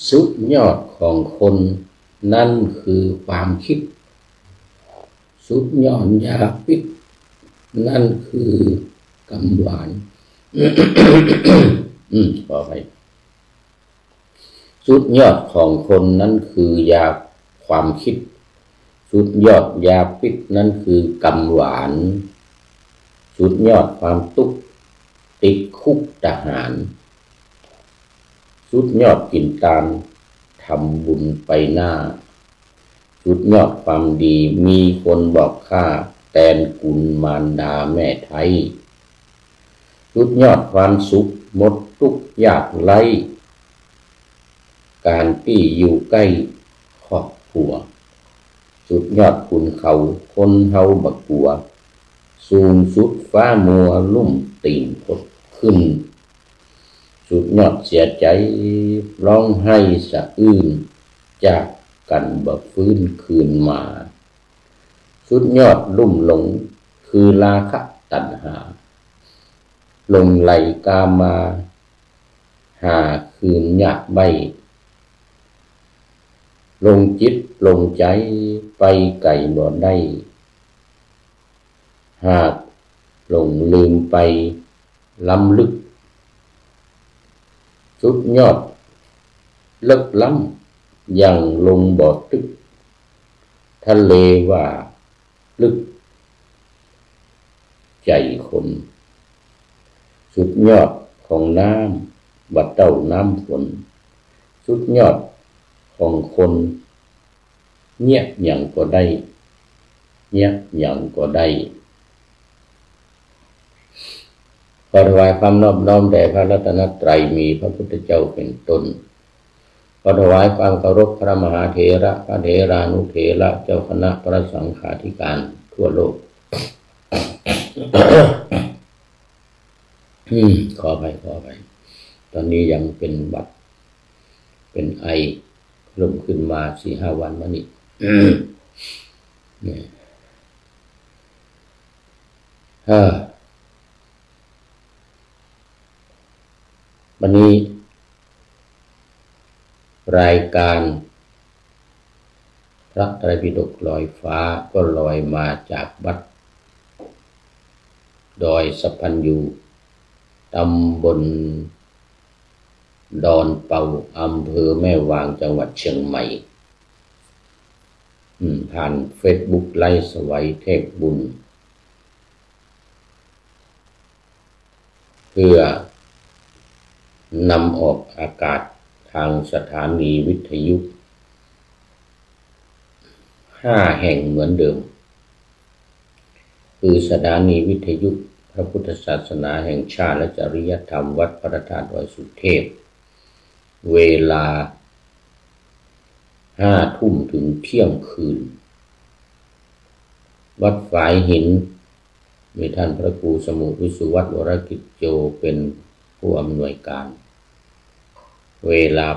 สุดยอดของคนนั่นคือความคิดสุดยอดยาพิษนั่นคือกำหวาน ขอไปสุดยอดของคนนั้นคือยาความคิดสุดยอดยาพิษนั่นคือกำหวานสุดยอดความทุกข์ติดคุกทหารสุดยอดกินตามทำบุญไปหน้าสุดยอดความดีมีคนบอกข้าแทนคุณมารดาแม่ไทยสุดยอดความสุขหมดทุกยากไร้การที่อยู่ใกล้ครอบครัวสุดยอดคุณเขาคนเฮาบักกัวสูงสุดฟ้ามัวลุ่มตีนพดขึ้นสุดยอดเสียใจร้องไห้สะอื้นจากกันบ่ฟื้นคืนมาสุดยอดลุ่มหลงคือราคะตัณหาลงไหลกามาหาคืนยากใบลงจิตลงใจไปไกลบ่ได้หากหลงลืมไปล้ำลึกสุดยอดเลิกล้ำยังลงบ่อตึกทะเลว่าลึกใจคนสุดยอดของน้ำบัดเต้าน้ำฝนสุดยอดของคนเงียบอย่างก็ได้เงียบอย่างก็ได้ขอถวายความนอบน้อมแด่พระรัตนตรัยมีพระพุทธเจ้าเป็นต้นขอถวายความเคารพพระมหาเถระพระเถรานุเถระเจ้าคณะพระสังฆาธิการทั่วโลก ขอไปตอนนี้ยังเป็นบัดเป็นไอเริ่มขึ้นมา 4-5 วันมานี้วันนี้รายการพระไตรปิฎกลอยฟ้าก็ลอยมาจากวัดดอยสะพันยูตำบลดอนเป่าอำเภอแม่วางจังหวัดเชียงใหม่ผ่านเฟซบุ๊กไลฟ์สวัยเทพบุญเพื่อนำออกอากาศทางสถานีวิทยุ5 แห่งเหมือนเดิมคือสถานีวิทยุพระพุทธศาสนาแห่งชาติและจริยธรรมวัดพระธาตุดอยสุเทพเวลา 5 ทุ่มถึงเที่ยงคืนวัดฝายหินมีท่านพระครูสมุวิสุวัฒน์วรกิจโจเป็นผู้อำนวยการเวลา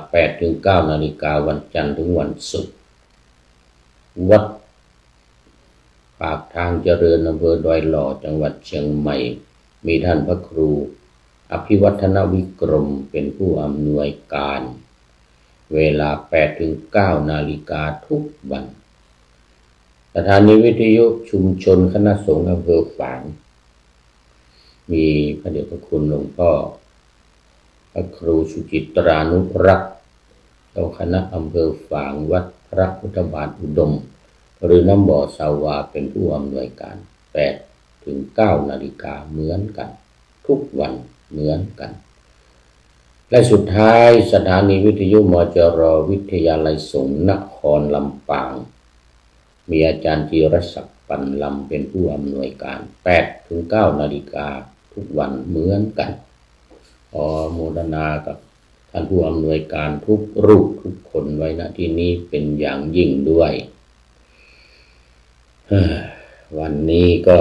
8-9 นาฬิกาวันจันทร์ถึงวันศุกร์วัดปากทางเจริญอำเภอดอยหล่อจังหวัดเชียงใหม่มีท่านพระครูอภิวัฒนวิกรมเป็นผู้อำนวยการเวลา 8-9 นาฬิกาทุกวันสถานีวิทยุชุมชนคณะสงฆ์อำเภอฝางมีพระเดชพระคุณหลวงพ่อพระครูสุจิตรานุรักษ์เจ้าคณะอำเภอฝางวัดพระพุทธบาทอุดมหรือน้ำบ่อสาวาเป็นผู้อำนวยการ 8-9 นาฬิกาเหมือนกันทุกวันเหมือนกันและสุดท้ายสถานีวิทยุมจร.วิทยาลัยสงฆ์นครลำปางมีอาจารย์จีรศักดิ์ปันลำเป็นผู้อำนวยการ 8-9 นาฬิกาทุกวันเหมือนกันขอโมทนากับท่านผู้อำนวยการทุกรูปทุกคนไว้ณที่นี้เป็นอย่างยิ่งด้วยวันนี้ก็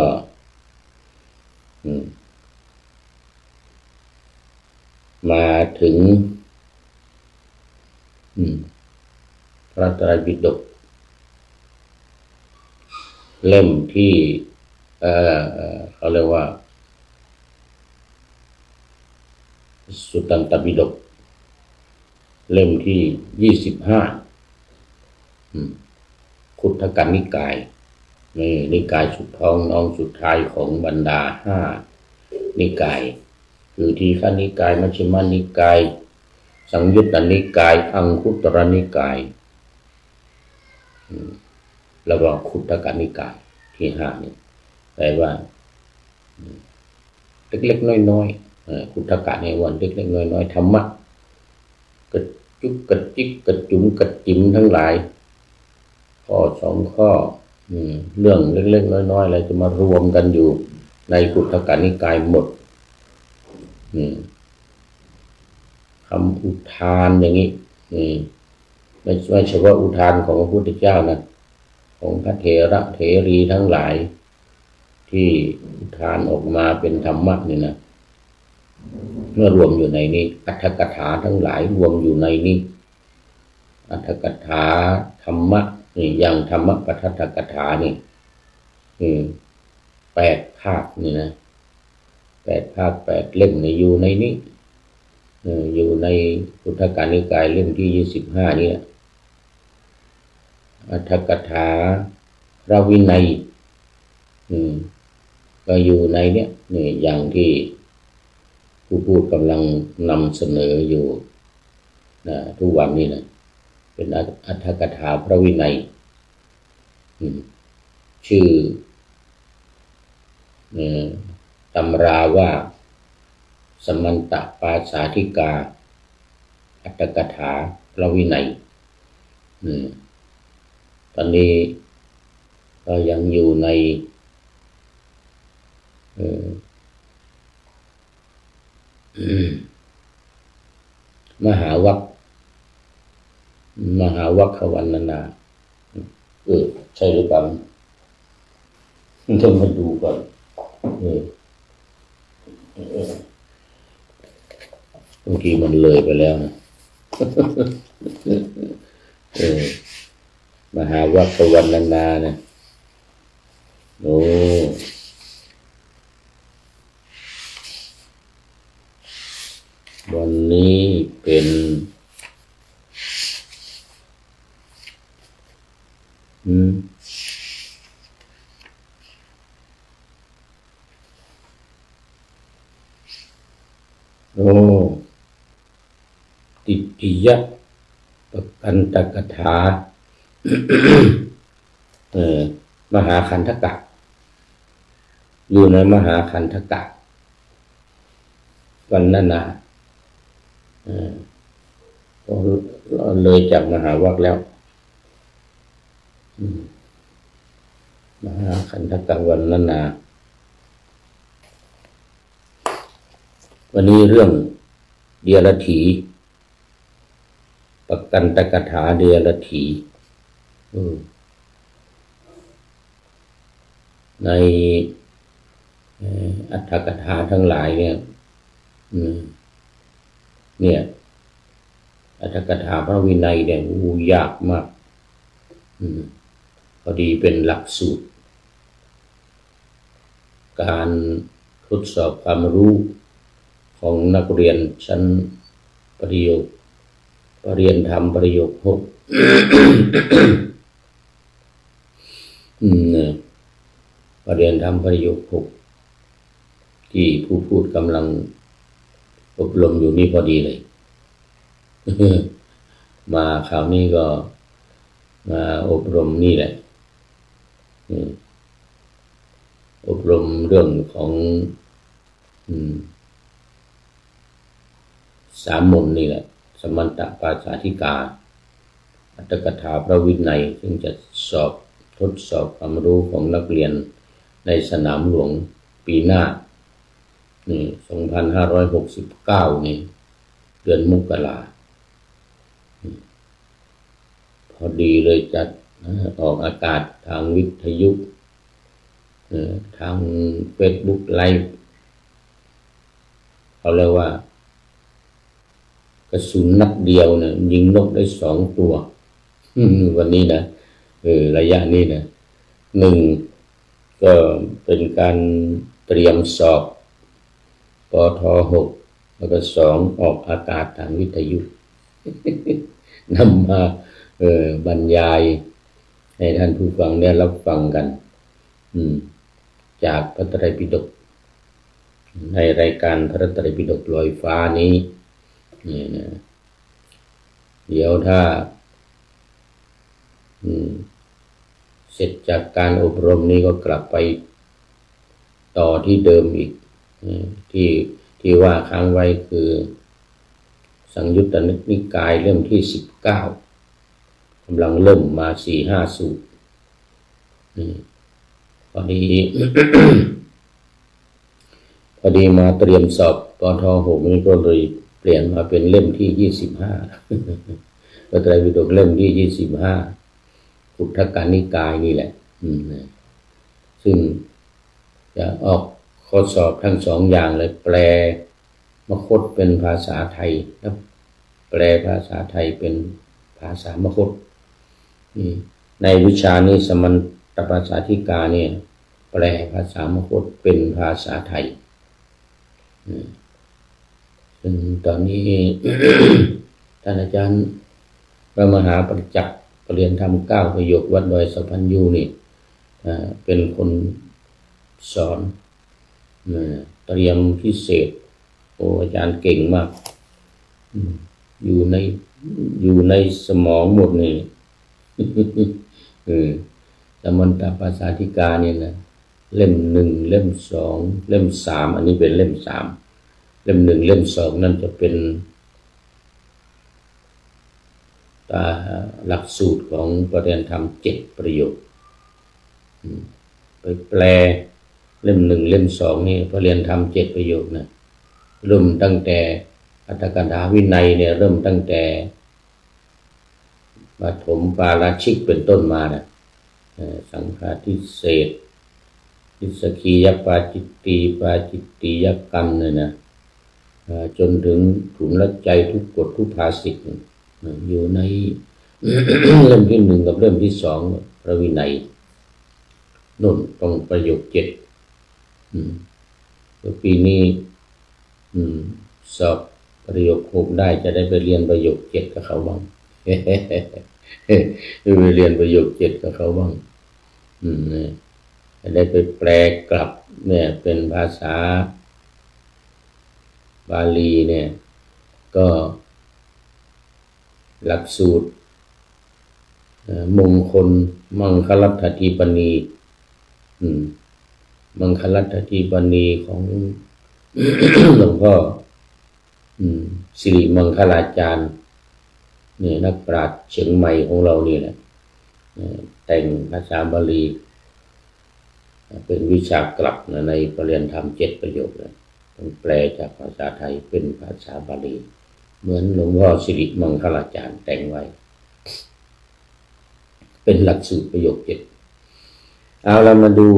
มาถึงพระไตรปิฎกเล่มที่เขาเรียกว่าสุตตันตปิฎก เล่มที่25คุถกนิกายนี่นิกายสุดท้องน้องสุดท้ายของบรรดา5นิกายคือทีฆนิกายมัชฌิมานิกายสังยุตตนิกายอังคุตรนิกายแล้วก็คุถกนิกายที่5นี่แปลว่าเล็กๆน้อยๆคุถกะในวันเล็กๆน้อยๆธรรมะกระจุกกระจิกกระจุ๋มกระจิ๋มทั้งหลายข้อ2ข้อเรื่องเล็กๆน้อยๆอะไรจะมารวมกันอยู่ในคุถกนิกายหมดคำอุทานอย่างนี้ไม่เฉพาะอุทานของพระพุทธเจ้านะของพระเถระเถรีทั้งหลายที่อุทานออกมาเป็นธรรมะนี่นะเมื่อรวมอยู่ในนี้อรรถกถาทั้งหลายรวมอยู่ในนี้อรรถกถาธรรมะนี่อย่างธรรมปทัฏฐกถานี่8 ภาคนี่นะ8 ภาค 8 เล่มนี่อยู่ในนี้อยู่ในคุถกนิกายเล่มที่25นี่แหละอรรถกถาพระวินัยก็อยู่ในเนี้ยนี่อย่างที่ผู้พูดกำลังนำเสนออยู่ทุกวันนี้นะเป็นอรรถกถาพระวินัยชื่อตำราว่าสมันตปาสาธิกาอรรถกถาพระวินัยตอนนี้ก็ยังอยู่ในมหาวรรควรรณนาใช่หรือเปล่าต้องมาดูก่อนบางทีมันเลยไปแล้วนะมหาวรรควรรณนาเนี่ยโอ้วันนี้เป็นติติยปกันตกถา มหาคันธกะอยู่ในมหาคันธกะวรรณนาเลยจากมหาวรรคแล้วมหาคันธกะวรรณนาวันนี้เรื่องเดียรถีปกันตกถาเดียรถีในอรรถกถาทั้งหลายเนี่ยอรรถกถาพระวินัยเนี่ยยากมากพอดีเป็นหลักสูตรการทดสอบความรู้ของนักเรียนชั้นประโยคเรียนธรรมประโยค6เรียนธรรมประโยค6ที่ผู้พูดกำลังอบรมอยู่นี่พอดีเลย มาคราวนี้ก็มาอบรมนี่แหละอบรมเรื่องของสามมนนี่แหละสมันตปาสาธิกาอรรถกถาพระวินัยซึ่งจะทดสอบความรู้ของนักเรียนในสนามหลวงปีหน้านี่2569นี่เดือนมกราพอดีเลยจัดออกอากาศทางวิทยุทาง Facebook ไลฟ์เขาเรียกว่ากระสุนนัดเดียวเนี่ยยิงนกได้2 ตัววันนี้นะระยะนี้นะ1ก็เป็นการเตรียมสอบปท.6แล้วก็2ออกอากาศทางวิทยุ นำมาบรรยายให้ท่านผู้ฟังได้รับฟังกันจากพระไตรปิฎกในรายการพระไตรปิฎกลอยฟ้านี้นี่นะเดี๋ยวถ้าเสร็จจากการอบรมนี้ก็กลับไปต่อที่เดิมอีกที่ว่าค้างไว้คือสังยุตตนิกายเล่มที่19กำลังเริ่มมา 4-5 สูตรพอดี พอดีมาเตรียมสอบปท.6นี่ก็เลยเปลี่ยนมาเป็นเล่มที่25พระไตรปิฎกเล่มที่25ขุททกนิกายนี่แหละซึ่งจะออกข้อสอบทั้งสองอย่างเลยแปลมคธเป็นภาษาไทยแล้วแปลภาษาไทยเป็นภาษามคธในวิชานี้สมันตปัสสาธิกาเนี่ยแปลภาษามคธเป็นภาษาไทยซึ่งตอนนี้ ท่านอาจารย์พระมหาประจักษ์ประเรียนธรรม9ประโยควัดดอยสัพพัญญูนี่เป็นคนสอนเตรียมพิเศษโอ้อาจารย์เก่งมากอยู่ในสมองหมดนี่สมันตปัสสาธิกาเนี่ยนะเล่ม1เล่ม2เล่ม3อันนี้เป็นเล่ม3เล่ม1เล่ม2นั่นจะเป็นหลักสูตรของประเรียนธรรม7ประโยคไปแปลเล่ม1เล่ม2นี่ประเรียนธรรม7ประโยคนะเริ่มตั้งแต่อัตถกถาวินัยเนี่ยเริ่มตั้งแต่ปฐมปาราชิกเป็นต้นมานะสังฆาทิเศษทิสกียปาจิตติปาจิตติยกรรมเนี่ยนะจนถึงถุนละใจทุกกฎทุกภาสิกอยู่ใน เล่มที่1กับเล่มที่2พระวินัยนุ่นตรงประโยค7ปีนี้สอบประโยค6ได้จะได้ไปเรียนประโยค7กับเขาบ้างไปเรียนประโยค7กับเขาบ้างจะได้ไปแปลกลับเนี่ยเป็นภาษาบาลีเนี่ยก็หลักสูตรมงคลมังคลัตถีปณีมังคลัตถีปณีของ หลวงพ่อสิริมังคลาจารย์นี่นักปราชญ์เชียงใหม่ของเรานี่แหละแต่งภาษาบาลีเป็นวิชากลับในประเรียนธรรม7ประโยคเลยต้องแปลจากภาษาไทยเป็นภาษาบาลีเหมือนหลวงพ่อสิริมังคลาจารย์แต่งไว้เป็นหลักสูตรประโยค7เอาเรามาดู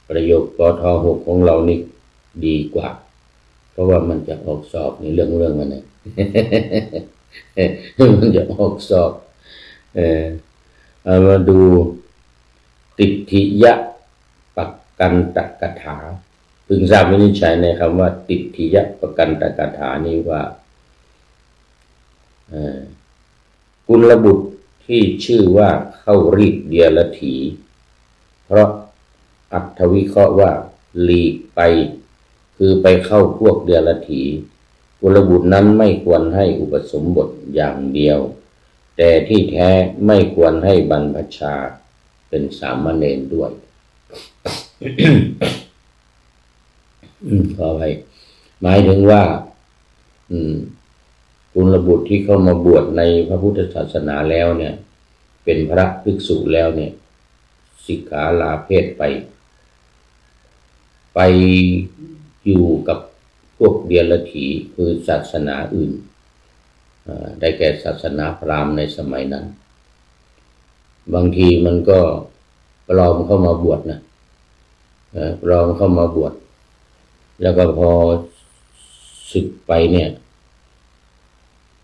ประโยคปท.6ของเรานี่ดีกว่าเพราะว่ามันจะออกสอบในเรื่องมันเนี่ย มันจะออกสอบเอามาดูติฏฐิยะปักกันตกถาพึงทราบวินิจฉัยในคำว่าติฏฐิยะปักกันตกถานี้ว่ากุลบุตรที่ชื่อว่าเข้ารีดเดียรถีเพราะอัตถวิเคราะห์ว่าหลีกไปคือไปเข้าพวกเดียรถีกุลบุตรนั้นไม่ควรให้อุปสมบทอย่างเดียวแต่ที่แท้ไม่ควรให้บรรพชาเป็นสามเณรด้วย ขอไปหมายถึงว่ากุลบุตรที่เข้ามาบวชในพระพุทธศาสนาแล้วเนี่ยเป็นพระภิกษุแล้วเนี่ยสิกขาลาเพศไปอยู่กับพวกเดียรถีคือศาสนาอื่นได้แก่ศาสนาพราหมณ์ในสมัยนั้นบางทีมันก็ปลอมเข้ามาบวชนะปลอมเข้ามาบวชแล้วก็พอศึกไปเนี่ย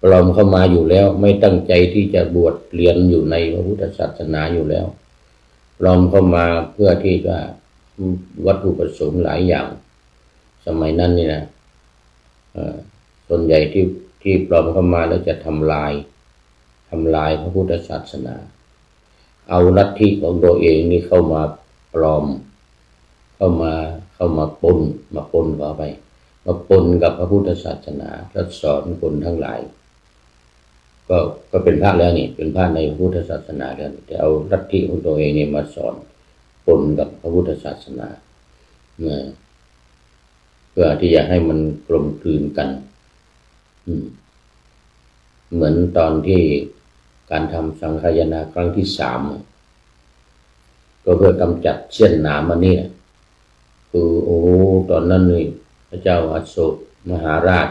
ปลอมเข้ามาอยู่แล้วไม่ตั้งใจที่จะบวชเรียนอยู่ในพระพุทธศาสนาอยู่แล้วปลอมเข้ามาเพื่อที่จะวัตถุประสงค์หลายอย่างสมัยนั้นนี่นะส่วนใหญ่ ที่ปลอมเข้ามาแล้วจะทำลายพระพุทธศาสนาเอาลัทธิของตัวเองนี่เข้ามาปลอมเข้ามาปนเข้าไปมาปนกับพระพุทธศาสนาแล้วสอนคนทั้งหลายก็เป็นพระแล้วนี่เป็นพระในพระพุทธศาสนาแล้วจะเอาลัทธิของตัวเองนี่มาสอนปนกับพระพุทธศาสนาเพื่อที่จะให้มันกลมกลืนกันเหมือนตอนที่การทำสังฆายนาครั้งที่3ก็เพื่อกำจัดเสี้ยนหนามอันนี้คือตอนนั้นนี่พระเจ้าอโศกมหาราช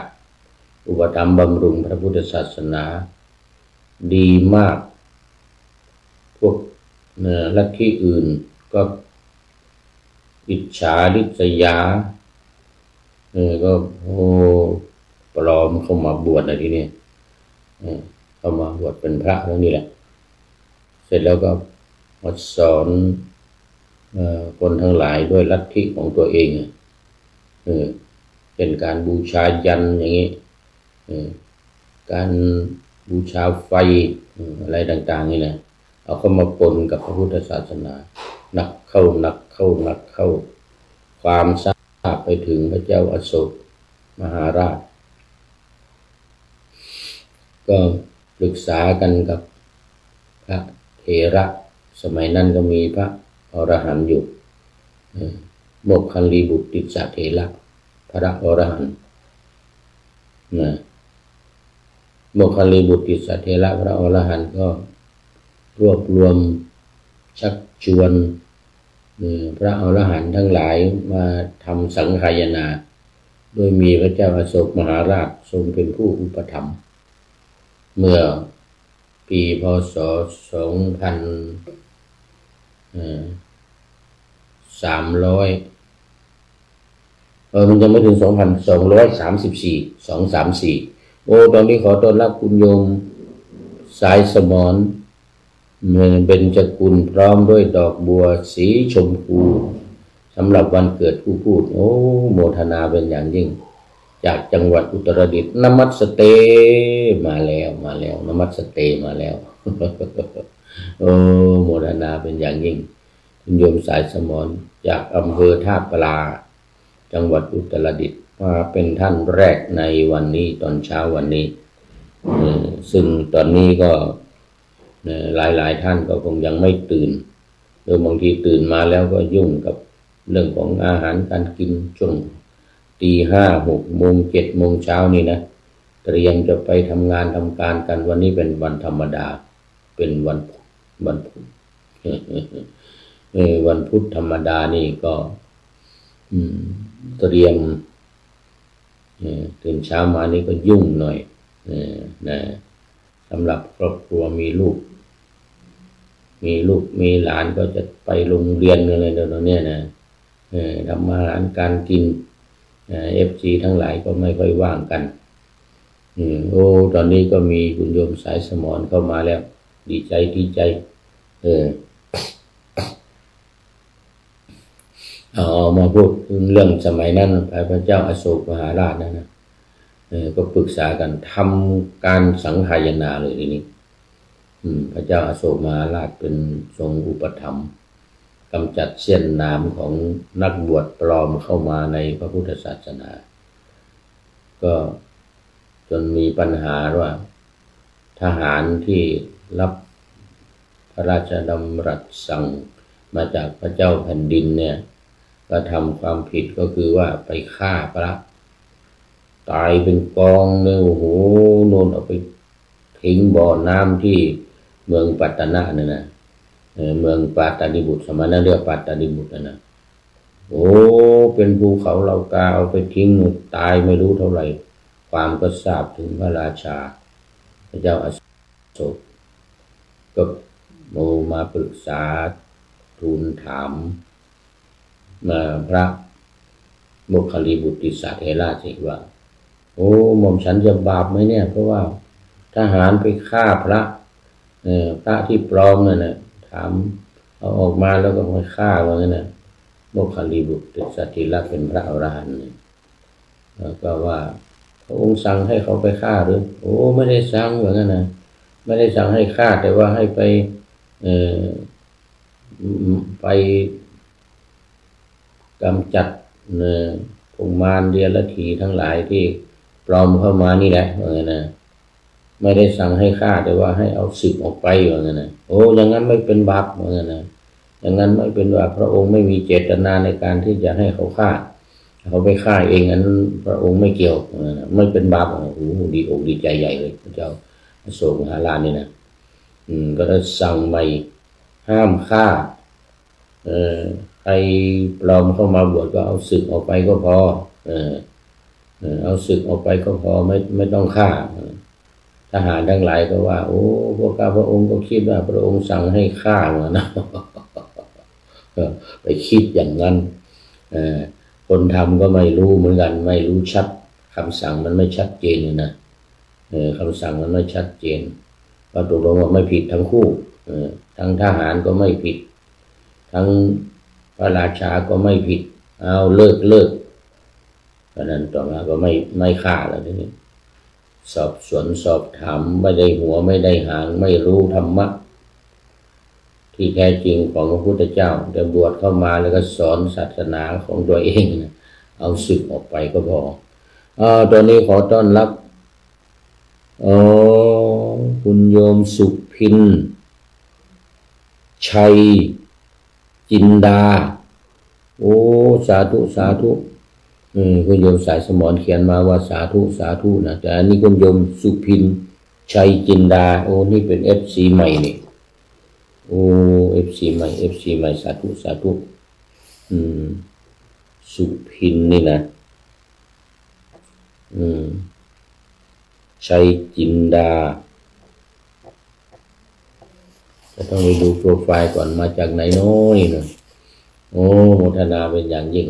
อุปถัมภ์บำรุงพระพุทธศาสนาดีมากพวกลัทธิอื่นก็อิจฉาริษยาก็ปลอมเข้ามาบวชอะไรทีนี้เข้ามาบวชเป็นพระแล้วนี่แหละเสร็จแล้วก็มาสอนคนทั้งหลายด้วยลัทธิของตัวเองเป็นการบูชายันอย่างนี้การบูชาไฟอะไรต่างๆนี่แหละเอาเข้ามาปนกับพระพุทธศาสนาหนักเข้าความทราบไปถึงพระเจ้าอโศกมหาราชก็ปรึกษากันกับพระเถระสมัยนั้นก็มีพระอรหันต์อยู่โมคคัลลีบุตติสเถระพระอรหันต์โมคคัลลีบุตติสเถระพระอรหันต์ก็รวบรวมชักชวนพระอรหันต์ทั้งหลายมาทำสังฆายนาโดยมีพระเจ้าอโศกมหาราชทรงเป็นผู้อุปถัมภ์เมื่อปีพ.ศ. 2300มันยังไม่ถึง2,234 234ตอนนี้ขอต้อนรับคุณโยมสายสมรเบญจกุลพร้อมด้วยดอกบัวสีชมพูสำหรับวันเกิดผู้พูดโมทนาเป็นอย่างยิ่งจากจังหวัดอุตรดิตถ์นมัสเตมาแล้วนมัสเตมาแล้วโมทนาเป็นอย่างยิ่งคุณโยมสายสมรจากอำเภอท่าปลาจังหวัดอุตรดิตถ์มาเป็นท่านแรกในวันนี้ตอนเช้าวันนี้ซึ่งตอนนี้ก็หลายท่านก็คงยังไม่ตื่นหรือบางทีตื่นมาแล้วก็ยุ่งกับเรื่องของอาหารการกินช่วงตี 5 6 โมง 7 โมงเช้านี่นะเตรียมจะไปทำงานทำการกันวันนี้เป็นวันธรรมดาเป็นวันพุธวันพุธธรรมดานี่ก็เตรียมตื่นเช้ามานี่ก็ยุ่งหน่อยนะสำหรับครอบครัวมีลูกมีหลานก็จะไปโรงเรียนอะไรเดี๋ยวนี้นะทำอาหารการกินFG ทั้งหลายก็ไม่ค่อยว่างกันตอนนี้ก็มีคุณโยมสายสมรเข้ามาแล้วดีใจมาพูดเรื่องสมัยนั้นพระเจ้าอโศกมหาราชนะก็ปรึกษากันทำการสังฆายนาเลยทีนี้พระเจ้าอโศกมหาราชเป็นทรงอุปถัมภ์กำจัดเสี้ยนหนามของนักบวชปลอมเข้ามาในพระพุทธศาสนาก็จนมีปัญหาว่าทหารที่รับพระราชดำรัสสั่งมาจากพระเจ้าแผ่นดินเนี่ยก็ทำความผิดก็คือว่าไปฆ่าพระตายเป็นกองเลยโน่นเอาไปทิ้งบ่อน้ำที่เมืองปัตตนะเนี่ยนะเมืองปาตาดิบุตรสมัยนั้นเรียกปาตาดิบุตรนะเป็นภูเขาเหล่ากาเอาไปทิ้งตายไม่รู้เท่าไหร่ความก็ทราบถึงพระราชาพระเจ้าอโศกก็มาปรึกษาทูลถามพระโมคคัลลีบุตติสเถระสิว่าหม่อมฉันจะบาปไหมเนี่ยเพราะว่าทหารไปฆ่าพระที่ปลอมนั่นนะถามเอาออกมาแล้วก็ไปฆ่าว่างั้นนะโมคคัลลีบุตติสเถระเป็นพระอรหันต์แล้วก็ว่า พระองค์สั่งให้เขาไปฆ่าหรือโอ้ไม่ได้สั่งเหมือนกันนะไม่ได้สั่งให้ฆ่าแต่ว่าให้ไปไปกำจัดพวกมารเดียรถีทั้งหลายที่ปลอมเข้ามานี่แหละเหมือนกันนะไม่ได้สั่งให้ฆ่าแต่ว่าให้เอาศึกออกไปเหมือนกันนะโอ้อย่างนั้นไม่เป็นบาปเหมือนกันนะอย่างนั้นไม่เป็นบาปพระองค์ไม่มีเจตนาในการที่จะให้เขาฆ่าเขาไปฆ่าเองอันนั้นพระองค์ไม่เกี่ยวไม่เป็นบาปโอ้โหดีอกดีใจใหญ่เลยพระเจ้าอโศกมหาราชนี่นะก็ได้สั่งใหม่ห้ามฆ่าใครปลอมเข้ามาบวชก็เอาศึกออกไปก็พอเอาศึกออกไปก็พอไม่ต้องฆ่าทหารทั้งหลายก็ว่าโอ้พวกข้าพระองค์ก็คิดว่าพระองค์สั่งให้ฆ่าเหมือนนะไปคิดอย่างนั้นคนทำก็ไม่รู้เหมือนกันไม่รู้ชัดคำสั่งมันไม่ชัดเจนนะคำสั่งมันไม่ชัดเจนก็ตกลงว่าไม่ผิดทั้งคู่ทั้งทหารก็ไม่ผิดทั้งพระราชาก็ไม่ผิดเอาเลิกเพราะนั้นต่อมาก็ไม่ฆ่าแล้วทีนี้สอบสวนสอบถามไม่ได้หัวไม่ได้หางไม่รู้ธรรมะที่แท้จริงของพระพุทธเจ้าแต่บวชเข้ามาแล้วก็สอนศาสนาของตัวเองเอาศึกออกไปก็พอตอนนี้ขอต้อนรับคุณโยมสุพินชัยจินดาโอ้สาธุสาธุคุณโยมสายสมรเขียนมาว่าสาธุสาธุนะแต่อันนี้คุณโยมสุพินชัยจินดาโอ้นี่เป็น FC ใหม่นี่โอ้ FC ใหม่สาธุสาธุสุพินนี่นะชัยจินดาจะต้องไปดูโปรไฟล์ก่อนมาจากไหนโน้นี่นะโอ้โมทนาเป็นอย่างยิ่ง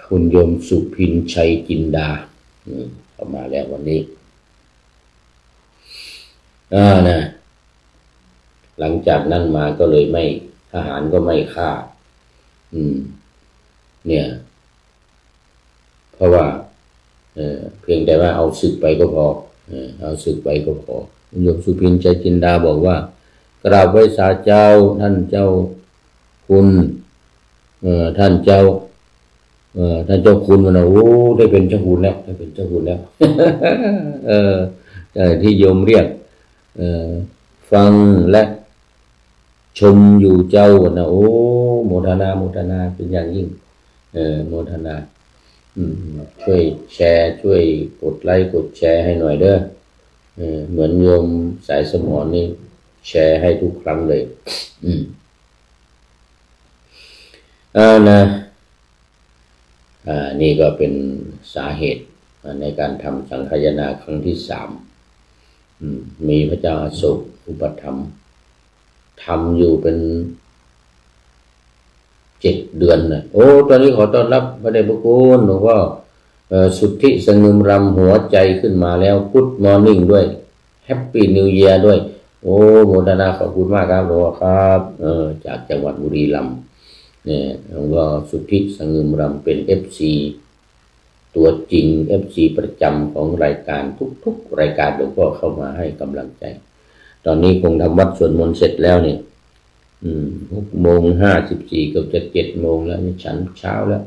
คุณโยมสุพินชัยจินดาเข้ามาแล้ววันนี้นะหลังจากนั้นมาก็เลยไม่ทหารก็ไม่ฆ่าเนี่ยเพราะว่าเพียงแต่ว่าเอาศึกไปก็พอเอาศึกไปก็พอคุณโยมสุพินชัยจินดาบอกว่ากราบไหว้สาเจ้าท่านเจ้าคุณท่านเจ้าคุณมันโอ้ได้เป็นเจ้าคุณแล้วได้เป็นเจ้าคุณแล้วที่โยมเรียกฟังและชมอยู่เจ้านะโอ้โมทนาเป็นอย่างยิ่งโมทนาช่วยแชร์ช่วยกดไลค์กดแชร์ให้หน่อยเด้อเหมือนโยมสายสมรนี่แชร์ให้ทุกครั้งเลยนะนี่ก็เป็นสาเหตุในการทำสังฆายนาครั้งที่3มีพระเจ้าอโศกอุปถัมภ์ทำอยู่เป็น7 เดือนนะโอ้ตอนนี้ขอต้อนรับพระเดชพระคุณหลวงพ่อสุทธิสงึมรำหัวใจขึ้นมาแล้วพุทธมอร์นิ่งด้วยแฮปปี้นิวเยียร์ด้วยโอ้โมทนาขอบคุณมากครับหลวงพ่อครับจากจังหวัดบุรีรัมย์เนี่ยหลวงพ่อสุทธิสงึมรำเป็น FC ตัวจริง FC ประจำของรายการทุกรายการหลวงพ่อเข้ามาให้กำลังใจตอนนี้คงทำวัดสวดมนต์เสร็จแล้วเนี่ย6:54เกือบจะ7:00แล้วนี่ฉันเช้าแล้ว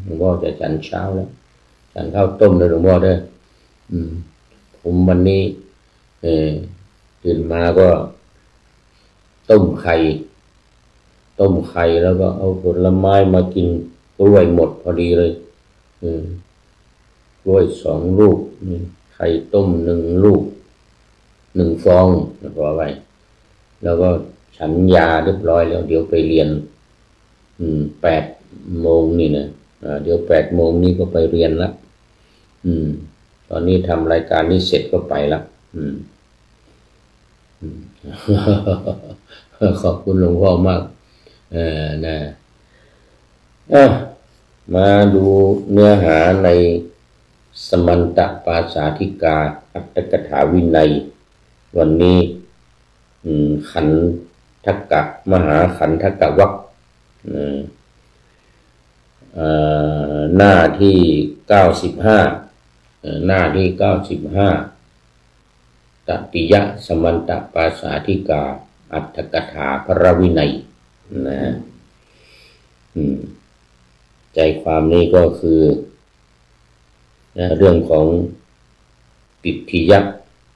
หลวงพ่อจะฉันเช้าแล้วฉันข้าวต้มเลยหลวงพ่อเด้อผมวันนี้ตื่นมาก็ต้มไข่แล้วก็เอาผลไม้มากินกล้วยหมดพอดีเลยกล้วย2 ลูกไข่ต้ม1 ลูก1 ฟองแล้วก็ไว้แล้วก็ฉันยาเรียบร้อยแล้วเดี๋ยวไปเรียน8:00นี่นะเดี๋ยว8:00นี้ก็ไปเรียนละตอนนี้ทำรายการนี้เสร็จก็ไปละขอบคุณหลวงพ่อมากนะมาดูเนื้อหาในสมันตปาสาธิกาอัตถกถาวินัยวันนี้ขันธกะมหาขันธกะวรรค หน้าที่95หน้าที่95ตติยสมันตปาสาธิกาอัตถกถาพระวินัยนะใจความนี้ก็คือเรื่องของติทิย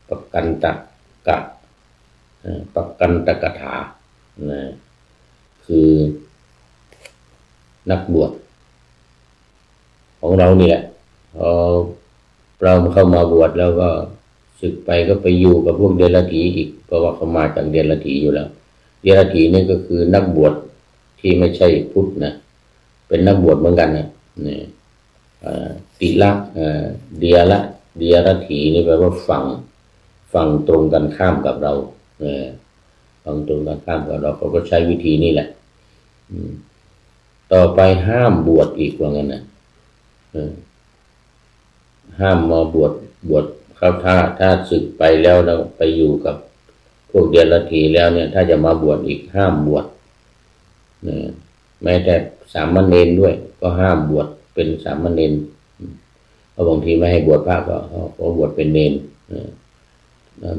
ปกันตกะปกันตกถานะคือนักบวชของเรานี่แหละพอเราเข้ามาบวชแล้วก็ศึกไปก็ไปอยู่กับพวกเดรัจฉีอีกเพราะว่าเขามาจากเดรัจฉีอยู่แล้วเดรัจฉีนี่ก็คือนักบวชที่ไม่ใช่พุทธนะเป็นนักบวชเหมือนกันนะติละเดียรัจฉีนี่แปลว่าฝั่งตรงกันข้ามกับเราฝั่งตรงกันข้ามกับเราเขาก็ใช้วิธีนี้แหละต่อไปห้ามบวชอีกว่างั้นนะห้ามมาบวชเขาถ้าศึกไปแล้วเราไปอยู่กับพวกเดรัจฉีแล้วเนี่ยถ้าจะมาบวชอีกห้ามบวชแม้แต่สามเณรด้วยก็ห้ามบวชเป็นสามเณรเพราะบางทีไม่ให้บวชพระก็เขาบวชเป็นเณร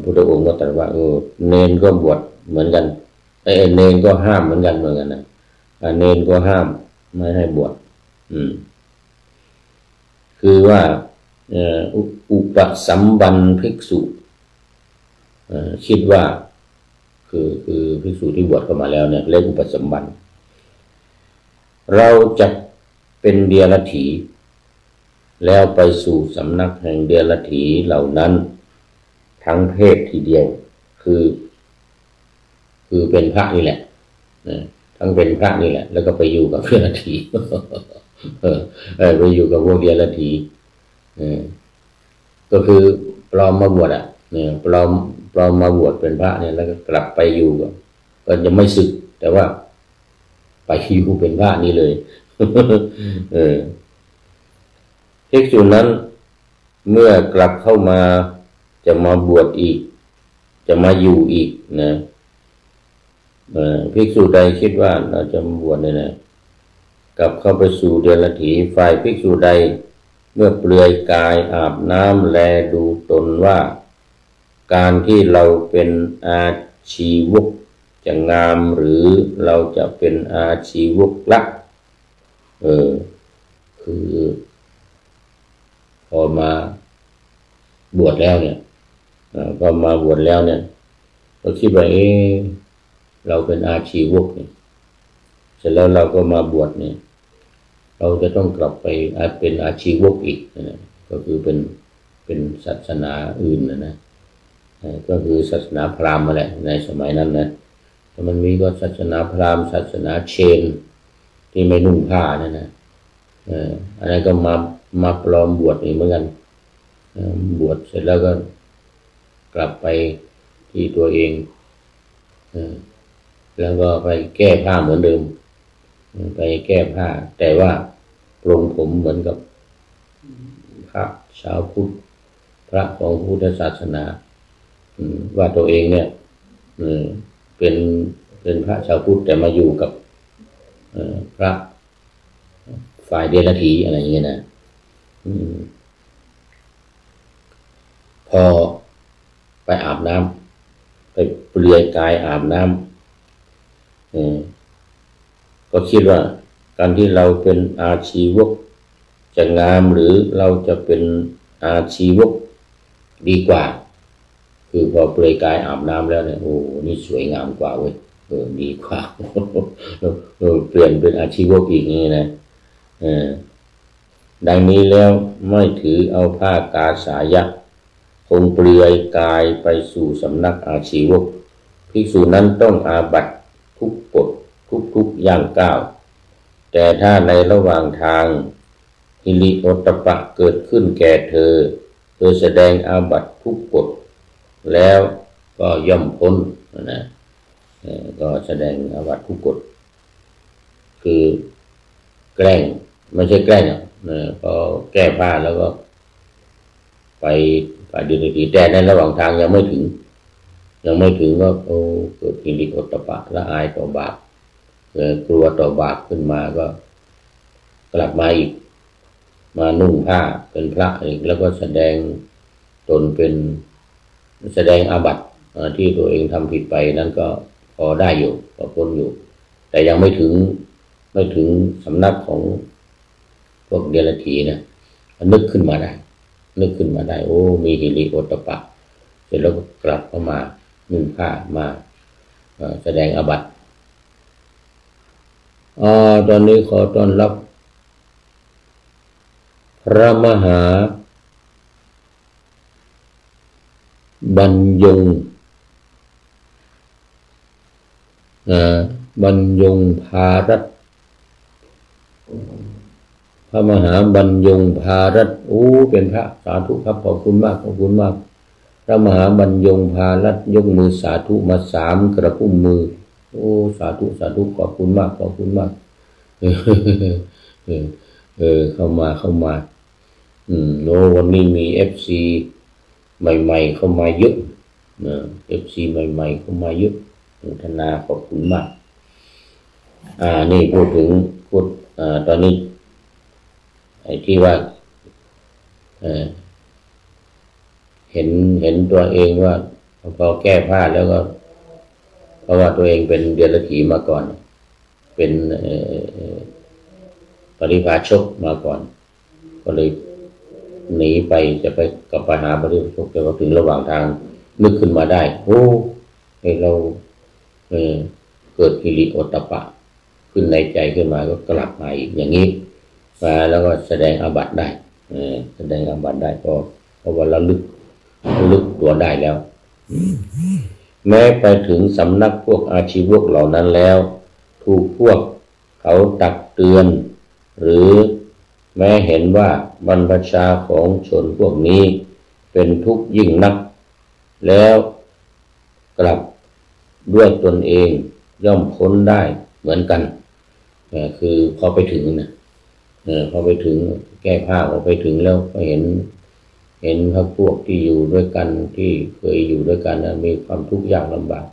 พุทธองค์ก็ตรัสว่าเณรก็บวชเหมือนกันเณรก็ห้ามเหมือนกันนะเณรก็ห้ามไม่ให้บวชคือว่าอุปสัมบันภิกษุคิดว่าคือภิกษุที่บวชเข้ามาแล้วเนี่ยเรียกอุปสัมบันเราจะเป็นเดรัจฉีแล้วไปสู่สำนักแห่งเดรัจฉีเหล่านั้นทั้งเพศทีเดียวคือเป็นพระนี่แหละทั้งเป็นพระนี่แหละแล้วก็ไปอยู่กับเดรัจฉีไปอยู่กับพวกเดรัจฉีก็คือปลอมมาบวชปลอมมาบวชเป็นพระเนี่ยแล้วก็กลับไปอยู่ก็ยังไม่สึกแต่ว่าไปอยู่เป็นพระนี่เลยภิกษุนั้นเมื่อกลับเข้ามาจะมาบวชอีกจะมาอยู่อีกนะภิกษุใดคิดว่าเราจะมาบวชเนี่ยนะกลับเข้าไปสู่เดรัจฉีฝ่ายภิกษุใดเมื่อเปลือยกายอาบน้ำแลดูตนว่าการที่เราเป็นอาชีวกจะงามหรือเราจะเป็นอาชีวกละคือพอมาบวชแล้วเนี่ยก็มาบวชแล้วเนี่ยเราคิดว่าเราเป็นอาชีวกเนี่ยเสร็จแล้วเราก็มาบวชเนี่ยเราจะต้องกลับไปเป็นอาชีวกอีกนะก็คือเป็นศาสนาอื่นนะก็คือศาสนาพราหมณ์มาแหละในสมัยนั้นนะแต่มันมีก็ศาสนาพราหมณ์ศาสนาเชนที่ไม่นุ่งผ้านั่นนะอันนั้นก็มาปลอมบวชอีกเหมือนกันบวชเสร็จแล้วก็กลับไปที่ตัวเองแล้วก็ไปแก้ผ้าเหมือนเดิมไปแก้ผ้าแต่ว่าปลงผมเหมือนกับพระชาวพุทธพระของพุทธศาสนาว่าตัวเองเนี่ยเป็นพระชาวพุทธแต่มาอยู่กับพระฝ่ายเดรัจฉีอะไรอย่างเงี้ยนะพอไปอาบน้ำไปเปลือยกายอาบน้ำก็คิดว่าการที่เราเป็นอาชีวกจะงามหรือเราจะเป็นอาชีวกดีกว่าคือพอเปลือยกายอาบน้ำแล้วเนี่ยโอ้นี่สวยงามกว่าเว้ยดีกว่าเปลี่ยนเป็นอาชีวกอีกนี่นะดังนี้แล้วไม่ถือเอาผ้ากาสายะคงเปลือยกายไปสู่สำนักอาชีวกภิกษุนั้นต้องอาบัติทุกกฎทุกย่างก้าวแต่ถ้าในระหว่างทางหิริโอตตัปปะเกิดขึ้นแก่เธอแสดงอาบัติทุกกฎแล้วก็ย่อมพ้นนะก็แสดงอาบัติทุกกฎคือแกล้งไม่ใช่แกล้งพอแก้ผ้าแล้วก็ไปดูดีแต่ในระหว่างทางยังไม่ถึงก็เกิดหิริโอตตัปปะละอายต่อบาปกลัวต่อบาปขึ้นมาก็ กลับมาอีกมานุ่งผ้าเป็นพระอีกแล้วก็แสดงตนเป็นแสดงอาบัติที่ตัวเองทำผิดไปนั้นก็พอได้อยู่พอพ้นอยู่แต่ยังไม่ถึงสำนักของพวกเดรัจฉีนะนึกขึ้นมาได้โอ้มีหิริโอตตัปปะเสร็จแล้วก็กลับเข้ามานุ่งผ้ามาแสดงอาบัติตอนนี้ขอต้อนรับพระมหาบรรยงภารัตน์พระมหาบรรยงภารัตน์โอ้เป็นพระสาธุครับขอบคุณมากพระมหาบรรยงภารัตน์ยกมือสาธุมา3 กระพุ้มมือโอ้สาธุขอบคุณมากเข้ามาโน้วันนี้มี FC ใหม่ๆเข้ามาเยอะFC ใหม่ๆเข้ามาเยอะธนาขอบคุณมากนี่พูดตอนนี้ไอ้ที่ว่าเห็นตัวเองว่าพอแก้ผ้าแล้วก็เพราะว่าตัวเองเป็นเดรัจฉีมาก่อนเป็นปริพาชกมาก่อนก็เลยหนีไปจะไปกับไปหาปริพาชกแต่ว่าถึงระหว่างทางนึกขึ้นมาได้โอ้ให้เราเกิดหิริโอตตัปปะขึ้นในใจขึ้นมาก็กลับมาอีกอย่างนี้มาแล้วก็แสดงอาบัติได้แสดงอาบัติได้เพราะว่าเราลึกตัวได้แล้วแม้ไปถึงสำนักพวกอาชีวกเหล่านั้นแล้วถูกพวกเขาตักเตือนหรือแม้เห็นว่าบรรพชาของชนพวกนี้เป็นทุกข์ยิ่งนักแล้วกลับด้วยตนเองย่อมพ้นได้เหมือนกันคือพอไปถึงพอไปถึงแก้ผ้าพอไปถึงแล้วก็เห็นพวกที่อยู่ด้วยกันที่เคยอยู่ด้วยกันมีความทุกข์ยากลำบาก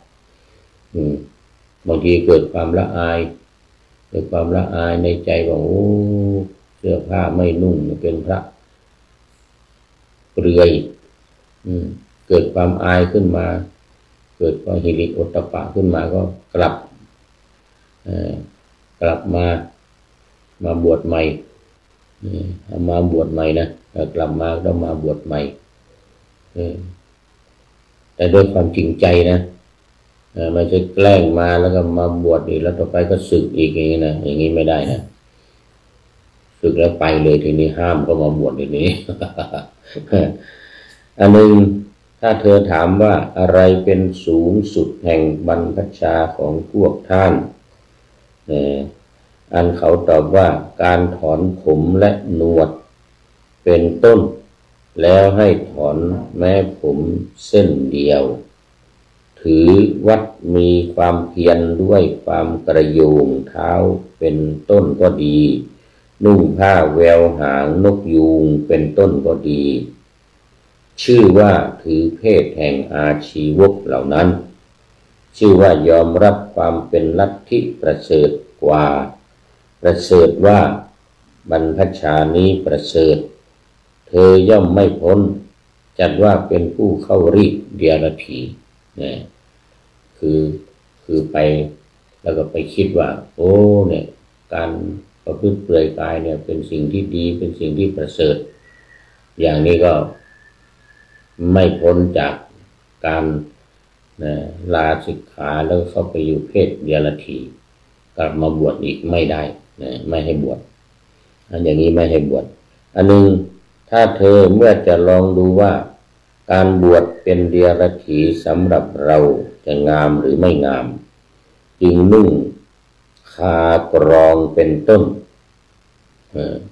บางทีเกิดความละอายในใจว่าโอ้เสื้อผ้าไม่นุ่งเป็นพระเปลือยเกิดความอายขึ้นมาเกิดความหิริโอตตัปปะขึ้นมาก็กลับมาบวชใหม่มาบวชใหม่นะกลับมาต้องมาบวชใหม่แต่ด้วยความจริงใจนะไม่ใช่แกล้งมาแล้วก็มาบวชอีกแล้วต่อไปก็สึกอีกอย่างนี้นะอย่างนี้ไม่ได้นะสึกแล้วไปเลยทีนี้ห้ามก็มาบวชทีนี้ อันหนึ่งถ้าเธอถามว่าอะไรเป็นสูงสุดแห่งบรรพชาของพวกท่านอันเขาตอบว่าการถอนผมและหนวดเป็นต้นแล้วให้ถอนแม้ผมเส้นเดียวถือวัดมีความเพียรด้วยความกระโยงเท้าเป็นต้นก็ดีนุ่งผ้าแววหางนกยูงเป็นต้นก็ดีชื่อว่าถือเพศแห่งอาชีวกเหล่านั้นชื่อว่ายอมรับความเป็นลัทธิประเสริฐกว่าประเสริฐว่าบรรพชานี้ประเสริฐเธอย่อมไม่พ้นจัดว่าเป็นผู้เข้ารีดเดียรถีเนี่ยคือไปแล้วก็ไปคิดว่าโอ้เนี่ยการประพฤติเปลือยกายเนี่ยเป็นสิ่งที่ดีเป็นสิ่งที่ประเสริฐอย่างนี้ก็ไม่พ้นจากการลาสิกขาแล้วเข้าไปอยู่เพศเดียรถีกลับมาบวชอีกไม่ได้ไม่ให้บวชอย่างนี้ไม่ให้บวชอันนึงถ้าเธอเมื่อจะลองดูว่าการบวชเป็นเดียรถีสำหรับเราจะงามหรือไม่งามจึงนุ่งคากรองเป็นต้น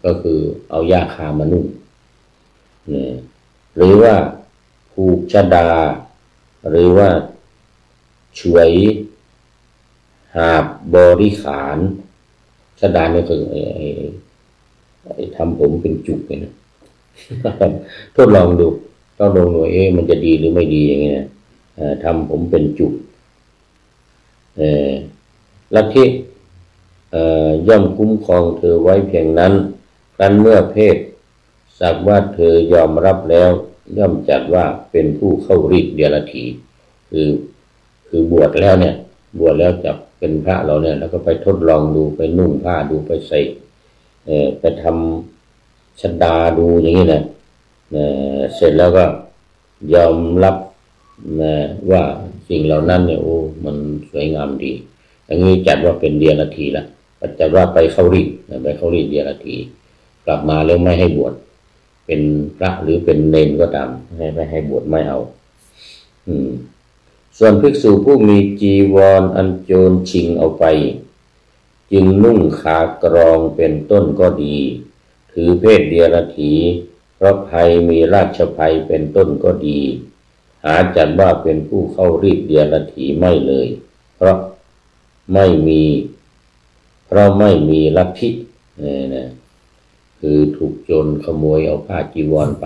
ก็คือเอาหญ้าคามานุ่งหรือว่าผูกชฎาหรือว่าฉวยหาบบริขารชฎาเนี่ยคือทำผมเป็นจุกเลยนะทดลองดูต้องลองดูมันจะดีหรือไม่ดีอย่างนี้นะทำผมเป็นจุกลัทธิ ย่อมคุ้มครองเธอไว้เพียงนั้นครั้นเมื่อเพศสักว่าเธอยอมรับแล้วย่อมจัดว่าเป็นผู้เข้ารีดเดียรถีคือบวชแล้วเนี่ยบวชแล้วจะเป็นพระเราเนี่ยแล้วก็ไปทดลองดูไปนุ่งผ้าดูไปใส่ไปทำชฎาดูอย่างนี้นะเสร็จแล้วก็ยอมรับว่าสิ่งเหล่านั้นเนี่ยโอ้มันสวยงามดีอย่างนี้จัดว่าเป็นเดียรถีละจัดว่าไปเข้ารีดเดียรถีกลับมาแล้วไม่ให้บวชเป็นพระหรือเป็นเณรก็ตามไม่ให้บวชไม่เอาส่วนภิกษุผู้มีจีวรอันโจรชิงเอาไปจึงนุ่งขากรองเป็นต้นก็ดีถือเพศเดียรถีเพราะภัยมีราชภัยเป็นต้นก็ดีหาจัดว่าเป็นผู้เข้ารีดเดียรถีไม่เลยเพราะไม่มีลัทธินะคือถูกโจรขโมยเอาผ้าจีวรไป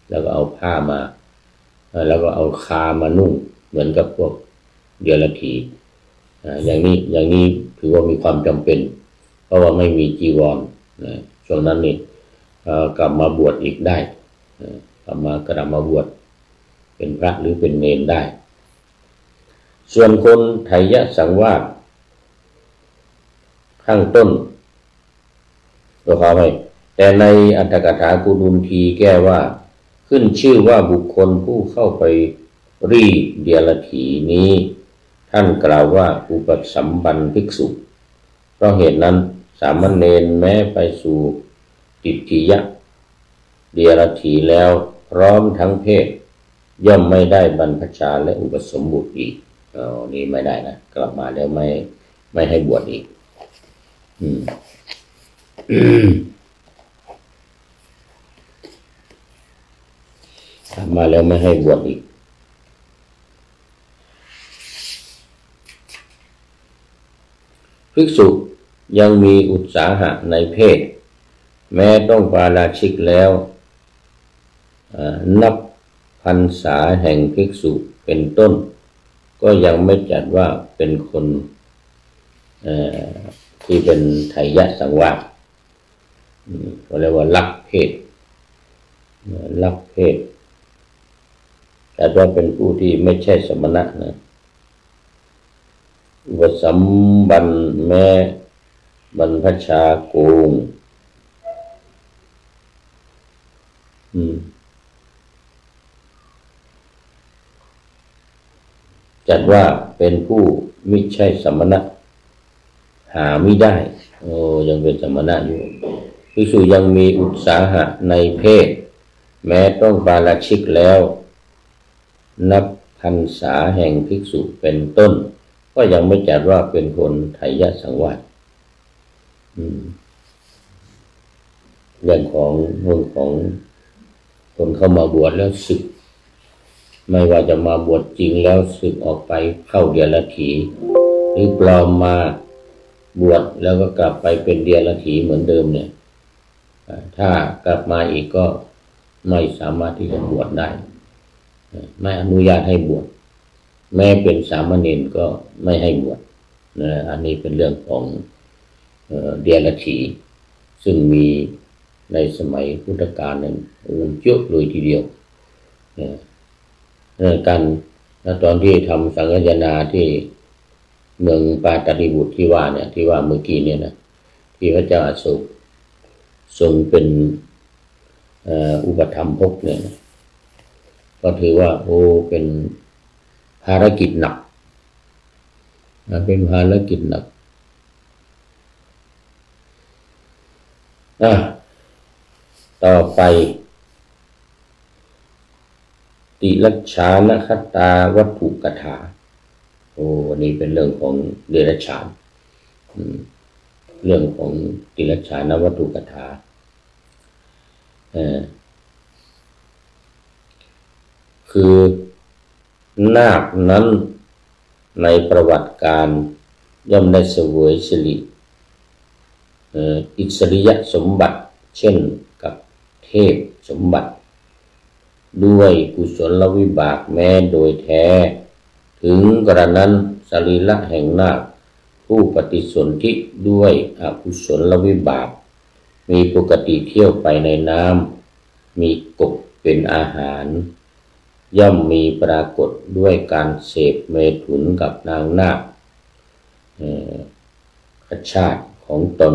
แล้วก็เอาผ้ามาแล้วก็เอาคามานุ่งเหมือนกับพวกเดียรถีอย่างนี้ถือว่ามีความจำเป็นเพราะว่าไม่มีจีวรช่วงนั้นนี่กลับมาบวชอีกได้กลับมาบวชเป็นพระหรือเป็นเณรได้ส่วนคนไถยสังวาสข้างต้นตัวเขาไปแต่ในอัตถกถากุดุลทีแก้ว่าขึ้นชื่อว่าบุคคลผู้เข้าไปรีดเดียรถีนี้ท่านกล่าวว่าอุปสัมบันภิกษุเพราะเหตุนั้นสามเณรแม้ไปสู่ติฏฐิยะเดียรถีแล้วพร้อมทั้งเพศย่อมไม่ได้บรรพชาและอุปสมบทอีกนี่ไม่ได้นะกลับมาแล้วไม่ให้บวชอีกกลับมาแล้วไม่ให้บวชอีกภิกษุยังมีอุตสาหะในเพศแม้ต้องปาราชิกแล้วนับพรรษาแห่งภิกษุเป็นต้นก็ยังไม่จัดว่าเป็นคนที่เป็นไถยสังวาสก็เรียกว่าลักเพศจัดว่าเป็นผู้ที่ไม่ใช่สมณะนะอุปสัมบันแม้บรรพชาโกงจัดว่าเป็นผู้มิใช่สมณะหาไม่ได้ยังเป็นสมณะอยู่ภิกษุยังมีอุตสาหะในเพศแม้ต้องปาราชิกแล้วนับพรรษาแห่งภิกษุเป็นต้นก็ยังไม่จัดว่าเป็นคนไถยสังวาสเรื่องของคนเข้ามาบวชแล้วสึกไม่ว่าจะมาบวชจริงแล้วสึกออกไปเข้าเดียรถีหรือปลอมมาบวชแล้วก็กลับไปเป็นเดียรถีเหมือนเดิมเนี่ยถ้ากลับมาอีกก็ไม่สามารถที่จะบวชได้ไม่อนุญาตให้บวชแม้เป็นสามเณรก็ไม่ให้บวชอันนี้เป็นเรื่องของเดียรถีซึ่งมีในสมัยพุทธกาลนั้นเยอะเลยทีเดียวกันตอนที่ทำสังฆทานที่เมืองปาตลีบุตรที่ว่าเมื่อกี้เนี่ยนะที่พระเจ้าอโศกทรงเป็นอุปถัมภกเนี่ยก็ถือว่าเป็นภารกิจหนักต่อไปติลัชฌานคตาวัตถุกถาอันนี้เป็นเรื่องของเดรัจฉานเรื่องของติลัชฌานวัตถุกถาคือนาคนั้นในประวัติการย่อมได้เสวยสิริอิสริยสมบัติเช่นกับเทพสมบัติด้วยกุศลวิบากแม้โดยแท้ถึงกระนั้นสรีระแห่งนาค ผู้ปฏิสนธิด้วยอกุศลวิบากมีปกติเที่ยวไปในน้ำมีกบเป็นอาหารย่อมมีปรากฏด้วยการเสพเมถุนกับนางนาคชาติของตน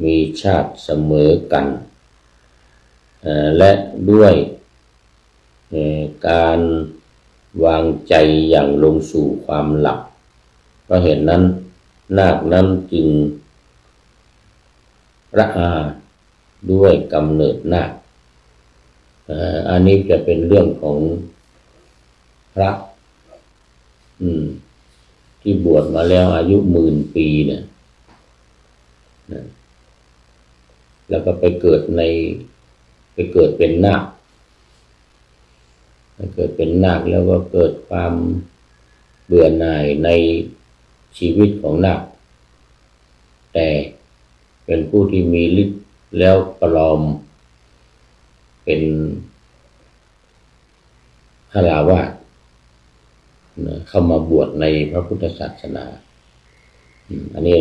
มีชาติเสมอกันและด้วยการวางใจอย่างลงสู่ความหลับเพราะเหตุนั้นนาคนั้นจึงระอาด้วยกำเนิดนาคอันนี้จะเป็นเรื่องของพระที่บวชมาแล้วอายุ10,000 ปีเนี่ยแล้วก็ไปเกิดเป็นนาคเกิดเป็นนาคแล้วก็เกิดความเบื่อหน่ายในชีวิตของนาคแต่เป็นผู้ที่มีฤทธิ์แล้วปลอมเป็นฆราวาสเข้ามาบวชในพระพุทธศาสนาอันนี้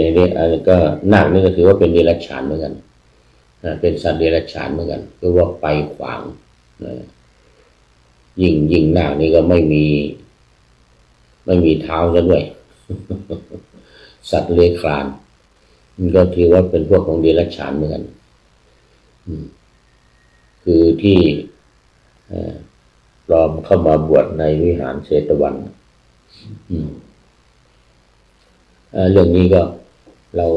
ก็นาคนี่ก็ถือว่าเป็นเดรัจฉานเหมือนกันเป็นสัตว์เดรัจฉานเหมือนกันคือว่าไปขวางยิ่งนาคนี่ก็ไม่มีเท้าซะด้วย สัตว์เลื้อยคลานมันก็ถือว่าเป็นพวกของเดรัจฉานเหมือนกันคือที่ปลอมเข้ามาบวชในวิหารเชตวันเรื่องนี้ก็เรา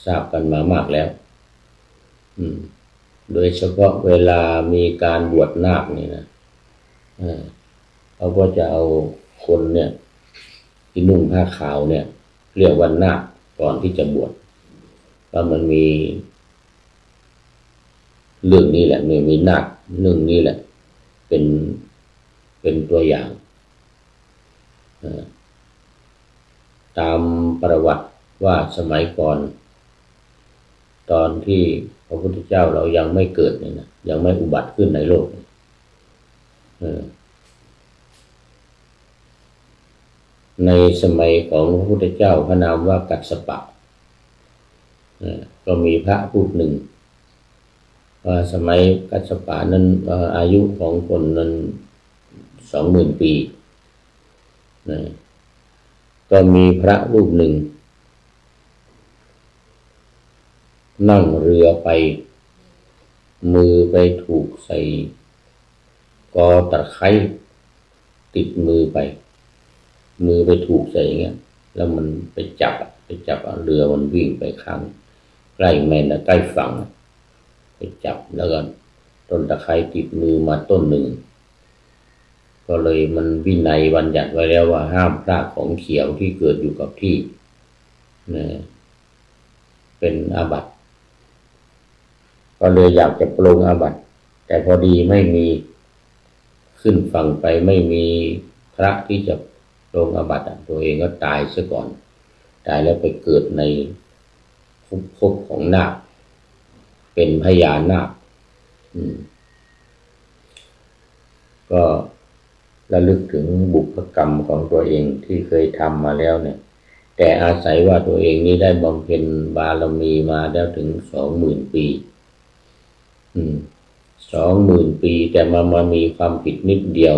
ทราบกันมามากแล้วโดยเฉพาะเวลามีการบวชนาคนี่นะเขาก็จะเอาคนเนี่ยที่นุ่งผ้าขาวเนี่ยเรียกวันนาคก่อนที่จะบวชว่ามันมีเรื่องนี้แหละมีนาคเรื่องนี้แหละเป็นตัวอย่างตามประวัติว่าสมัยก่อนตอนที่พระพุทธเจ้าเรายังไม่เกิดเนี่ยนะยังไม่อุบัติขึ้นในโลกในสมัยของพระพุทธเจ้าพระนามว่ากัสสปะก็มีพระรูปหนึ่งว่าสมัยกัสสปะนั้นอายุของคนนั้น20,000 ปีก็มีพระรูปหนึ่งนั่งเรือไปมือไปถูกใส่กอตะไคร้ติดมือไปถูกใส่อย่างเงี้ยแล้วมันไปจับเรือมันวิ่งไปข้างใกล้แม่น้ำใกล้ฝั่งไปจับแล้วก็ต้นตะไคร้ติดมือมาต้นหนึ่งก็เลยมันวินัยบัญญัติไว้แล้วว่าห้ามพระของเขียวที่เกิดอยู่กับที่เป็นอาบัติก็เลยอยากจะปรงอาบัติแต่พอดีไม่มีขึ้นฝั่งไปไม่มีพระที่จะปรงอาบัติตัวเองก็ตายซะก่อนตายแล้วไปเกิดในภพของนาคเป็นพญานาคก็ระลึกถึงบุพกรรมของตัวเองที่เคยทำมาแล้วเนี่ยแต่อาศัยว่าตัวเองนี้ได้บำเพ็ญบารมีมาแล้วถึง20,000 ปี20,000 ปีแต่มามีความผิดนิดเดียว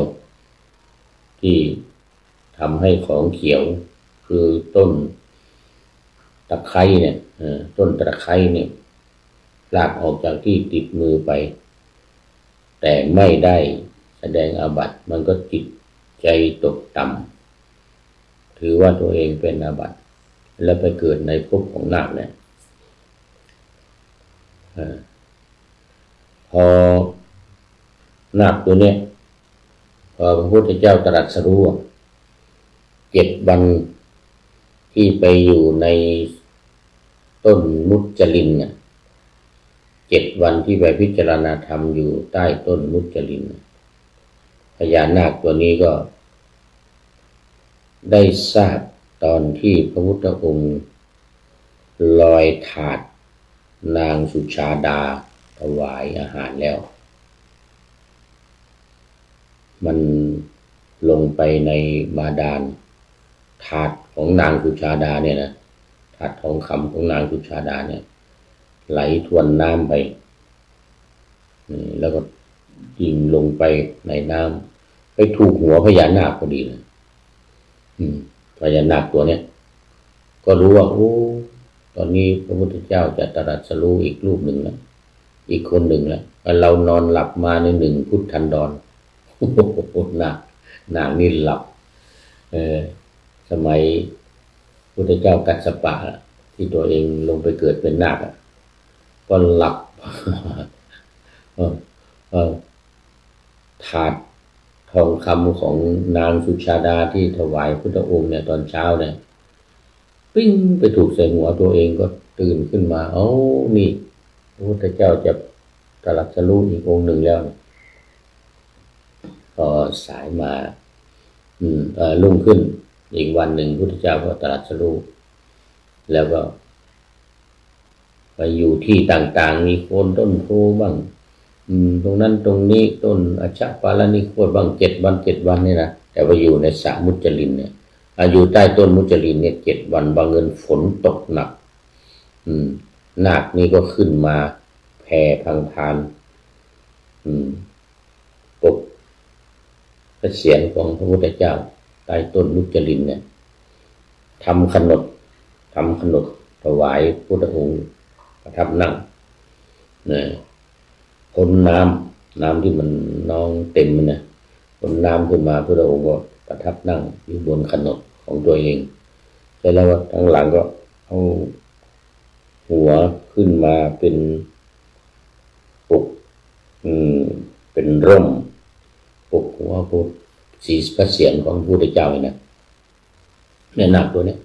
ที่ทำให้ของเขียวคือต้นตะไคร้เนี่ยต้นตะไคร้เนี่ยลากออกจากที่ติดมือไปแต่ไม่ได้แสดงอาบัติมันก็จิตใจตกต่ำถือว่าตัวเองเป็นอาบัติแล้วไปเกิดในภพของนาคเนี่ยพอนาคตัวเนี้ยพอพระพุทธเจ้าตรัสรู้7 วันที่ไปอยู่ในต้นมุจลินเนี่ย7 วันที่ไปพิจารณาธรรมอยู่ใต้ต้นมุจลินพญานาคตัวนี้ก็ได้ทราบตอนที่พระพุทธองค์ลอยถาดนางสุชาดาถวายอาหารแล้วมันลงไปในบาดาลถาด ของนางสุชาดาเนี่ยนะถาดทองคำของนางสุชาดาเนี่ยไหลทวนน้ำไปแล้วก็ยิงลงไปในน้ำไปถูกหัวพญานาคพอดีเลยพญานาคตัวเนี้ยก็รู้ว่าโอ้ตอนนี้พระพุทธเจ้าจะตรัสรู้อีกรูปหนึ่งแล้วอีกคนหนึ่งแล้วเรานอนหลับมาในหนึ่งพุทธันดรนางนี่หลับสมัยพุทธเจ้ากัสสปะที่ตัวเองลงไปเกิดเป็นนาคก็หลับถาดทองคำของนางสุชาดาที่ถวายพุทธองค์เนี่ยตอนเช้าเนี่ยปิ้งไปถูกใส่หัวตัวเองก็ตื่นขึ้นมานี่พระพุทธเจ้าจะตรัสรู้อีกองค์หนึ่งแล้วพอสายมารุ่งขึ้นอีกวันหนึ่งพุทธเจ้าก็ตรัสรู้แล้วก็ไปอยู่ที่ต่างๆมีโคนต้นโพบ้างตรงนั้นตรงนี้ต้นอชปาลนิโคตบ้าง7 วันนี่นะแต่ว่าอยู่ในสระมุจลินเนี่ยอยู่ใต้ต้นมุจลินเนี่ย7 วันบางเงินฝนตกหนักนาคนี่ก็ขึ้นมาแผ่พังพานปกพระเศียรของพระพุทธเจ้าใต้ต้นมุจลินเนี่ยทำขนดถวายพุทธองค์ประทับนั่งพ้นน้ำที่มันน้องเต็มนะพ้นน้ำขึ้นมาพระองค์ก็ประทับนั่งอยู่บนขนดของตัวเองเสร็จแล้วทั้งหลังก็เอาหัวขึ้นมาเป็นปกเป็นร่มปกหัวพุทธสีพระเศียรของพระพุทธเจ้าเนี่ยแม่นาคตัวเนี้ย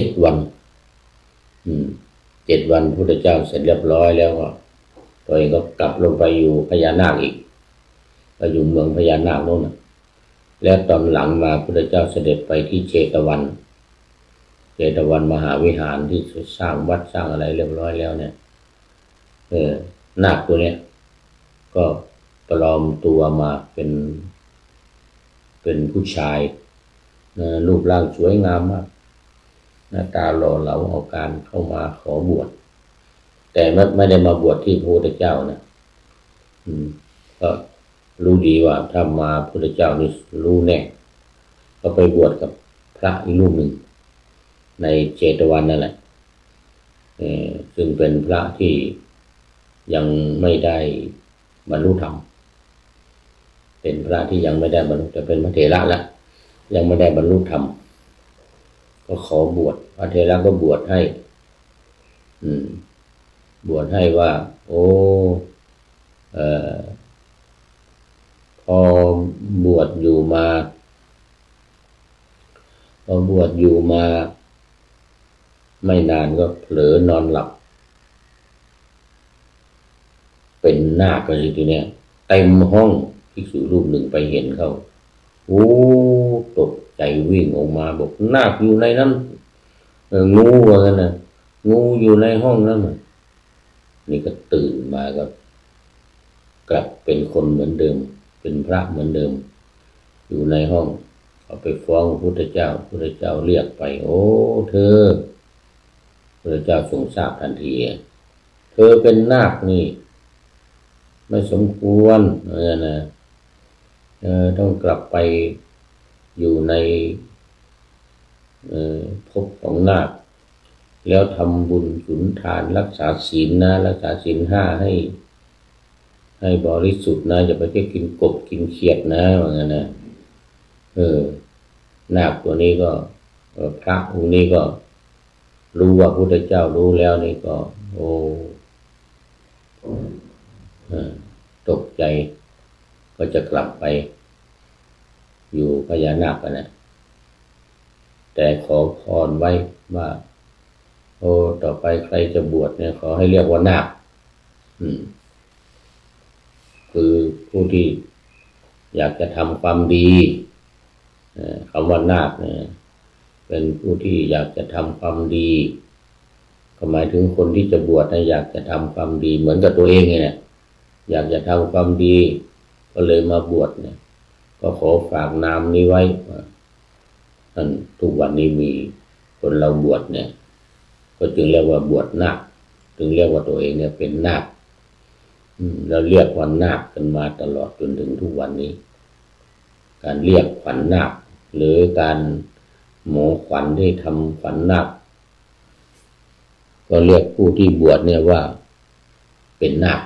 7 วัน7 วันพระพุทธเจ้าเสร็จเรียบร้อยแล้วก็ตัวเองก็กลับลงไปอยู่พญานาคอีกไปอยู่เมืองพญานาคโน่นแล้วตอนหลังมาพระพุทธเจ้าเสด็จไปที่เชตวันมหาวิหารที่สร้างวัดสร้างอะไรเรียบร้อยแล้วเนี่ยนาคตัวเนี้ยก็ปลอมตัวมาเป็นผู้ชายรูปร่างสวยงามมากหน้าตาหล่อเหลาเอาการเข้ามาขอบวชแต่ไม่ได้มาบวชที่พระพุทธเจ้านะก็รู้ดีว่าถ้ามาพระพุทธเจ้านี่รู้แน่ก็ไปบวชกับพระอีกรูปหนึ่งในเจตวันนั่นแหละซึ่งเป็นพระที่ยังไม่ได้บรรลุธรรมเป็นพระที่ยังไม่ได้บรรลุจะเป็นพระเถระแล้วยังไม่ได้บรรลุธรรมก็ขอบวชพระเถระก็บวชให้บวชให้ว่าพอบวชอยู่มาไม่นานก็เผลอนอนหลับเป็นนาคเลยทีเนี้ยเต็มห้องภิกษุรูปหนึ่งไปเห็นเขาตกใจวิ่งออกมาบอกนาคอยู่ในนั้นงูว่างั้นนะงูอยู่ในห้องนั้นนี่ก็ตื่นมาก็กลับเป็นคนเหมือนเดิมเป็นพระเหมือนเดิมอยู่ในห้องเอาไปฟ้องพระพุทธเจ้าพระพุทธเจ้าเรียกไปเธอพระพุทธเจ้าทรงทราบทันทีเธอเป็นนาคนี่ไม่สมควรนะต้องกลับไปอยู่ในภพของนาคแล้วทำบุญสุนทานรักษาศีลนะรักษาศีล5ให้บริสุทธิ์นะอย่าไปกินกบกินเขียดนะว่างั้นนะนาคตัวนี้ก็พระองค์นี้ก็รู้ว่าพระพุทธเจ้ารู้แล้วนี่ก็ตกใจก็จะกลับไปอยู่พญานาคกันนะแต่ขอพรไว้ว่าต่อไปใครจะบวชเนี่ยขอให้เรียกว่านาคคือผู้ที่อยากจะทำความดีคำว่านาคเนี่ยเป็นผู้ที่อยากจะทำความดีก็หมายถึงคนที่จะบวชนะอยากจะทำความดีเหมือนกับตัวเองเนี่ยอยากจะทำความดีก็เลยมาบวชเนี่ยก็ขอฝากนามนี้ไว้ ท่านทุกวันนี้มีคนเราบวชเนี่ยก็จึงเรียกว่าบวชนาคจึงเรียกว่าตัวเองเนี่ยเป็นนาคเราเรียกว่านาคกันมาตลอดจนถึงทุกวันนี้การเรียกขวัญนาคหรือการหมอขวัญที่ทำขวัญนาคก็เรียกผู้ที่บวชเนี่ยว่าเป็นนาค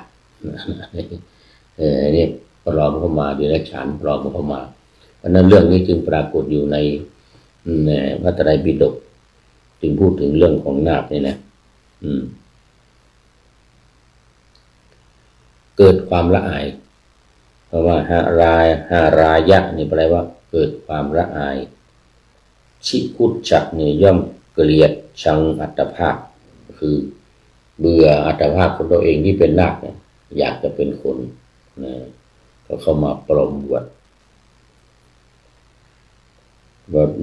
นี่ปลอมเข้ามาดิเรกชันปลอมเข้ามาเพราะนั้นเรื่องนี้จึงปรากฏอยู่ในพระไตรปิฎกจึงพูดถึงเรื่องของนาคนี่นะเกิดความละอายเพราะว่าหารายะนี่แปลว่าเกิดความละอายชิคุจจะเนี่ยย่อมเกลียดชังอัตภาพคือเบื่ออัตภาพของตัวเองที่เป็นนาคเนี่ยอยากจะเป็นคนนะก็เข้ามาปลอมบวช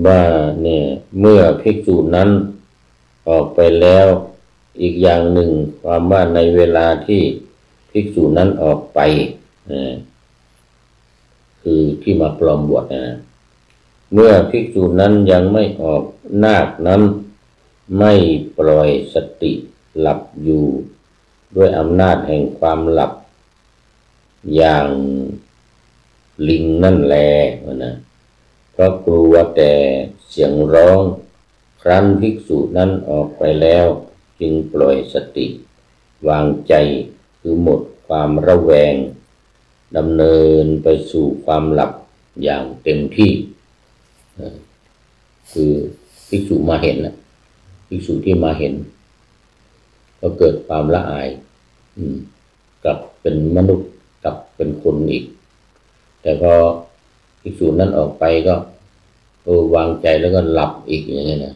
ว่าเนี่ยเมื่อภิกษุนั้นออกไปแล้วอีกอย่างหนึ่งความว่าในเวลาที่ภิกษุนั้นออกไปคือที่มาปลอมบวชนะเมื่อภิกษุนั้นยังไม่ออกนาคนั้นไม่ปล่อยสติหลับอยู่ด้วยอำนาจแห่งความหลับอย่างลิงนั่นแลนะเพราะกลัวแต่เสียงร้องครั้นภิกษุนั้นออกไปแล้วจึงปล่อยสติวางใจคือหมดความระแวงดำเนินไปสู่ความหลับอย่างเต็มที่คือภิกษุมาเห็นนะภิกษุที่มาเห็นก็เกิดความละอายกลับเป็นมนุษย์กลับเป็นคนอีกแต่พอภิกษุนั้นออกไปก็วางใจแล้วก็หลับอีกอย่างเงี้ยนะ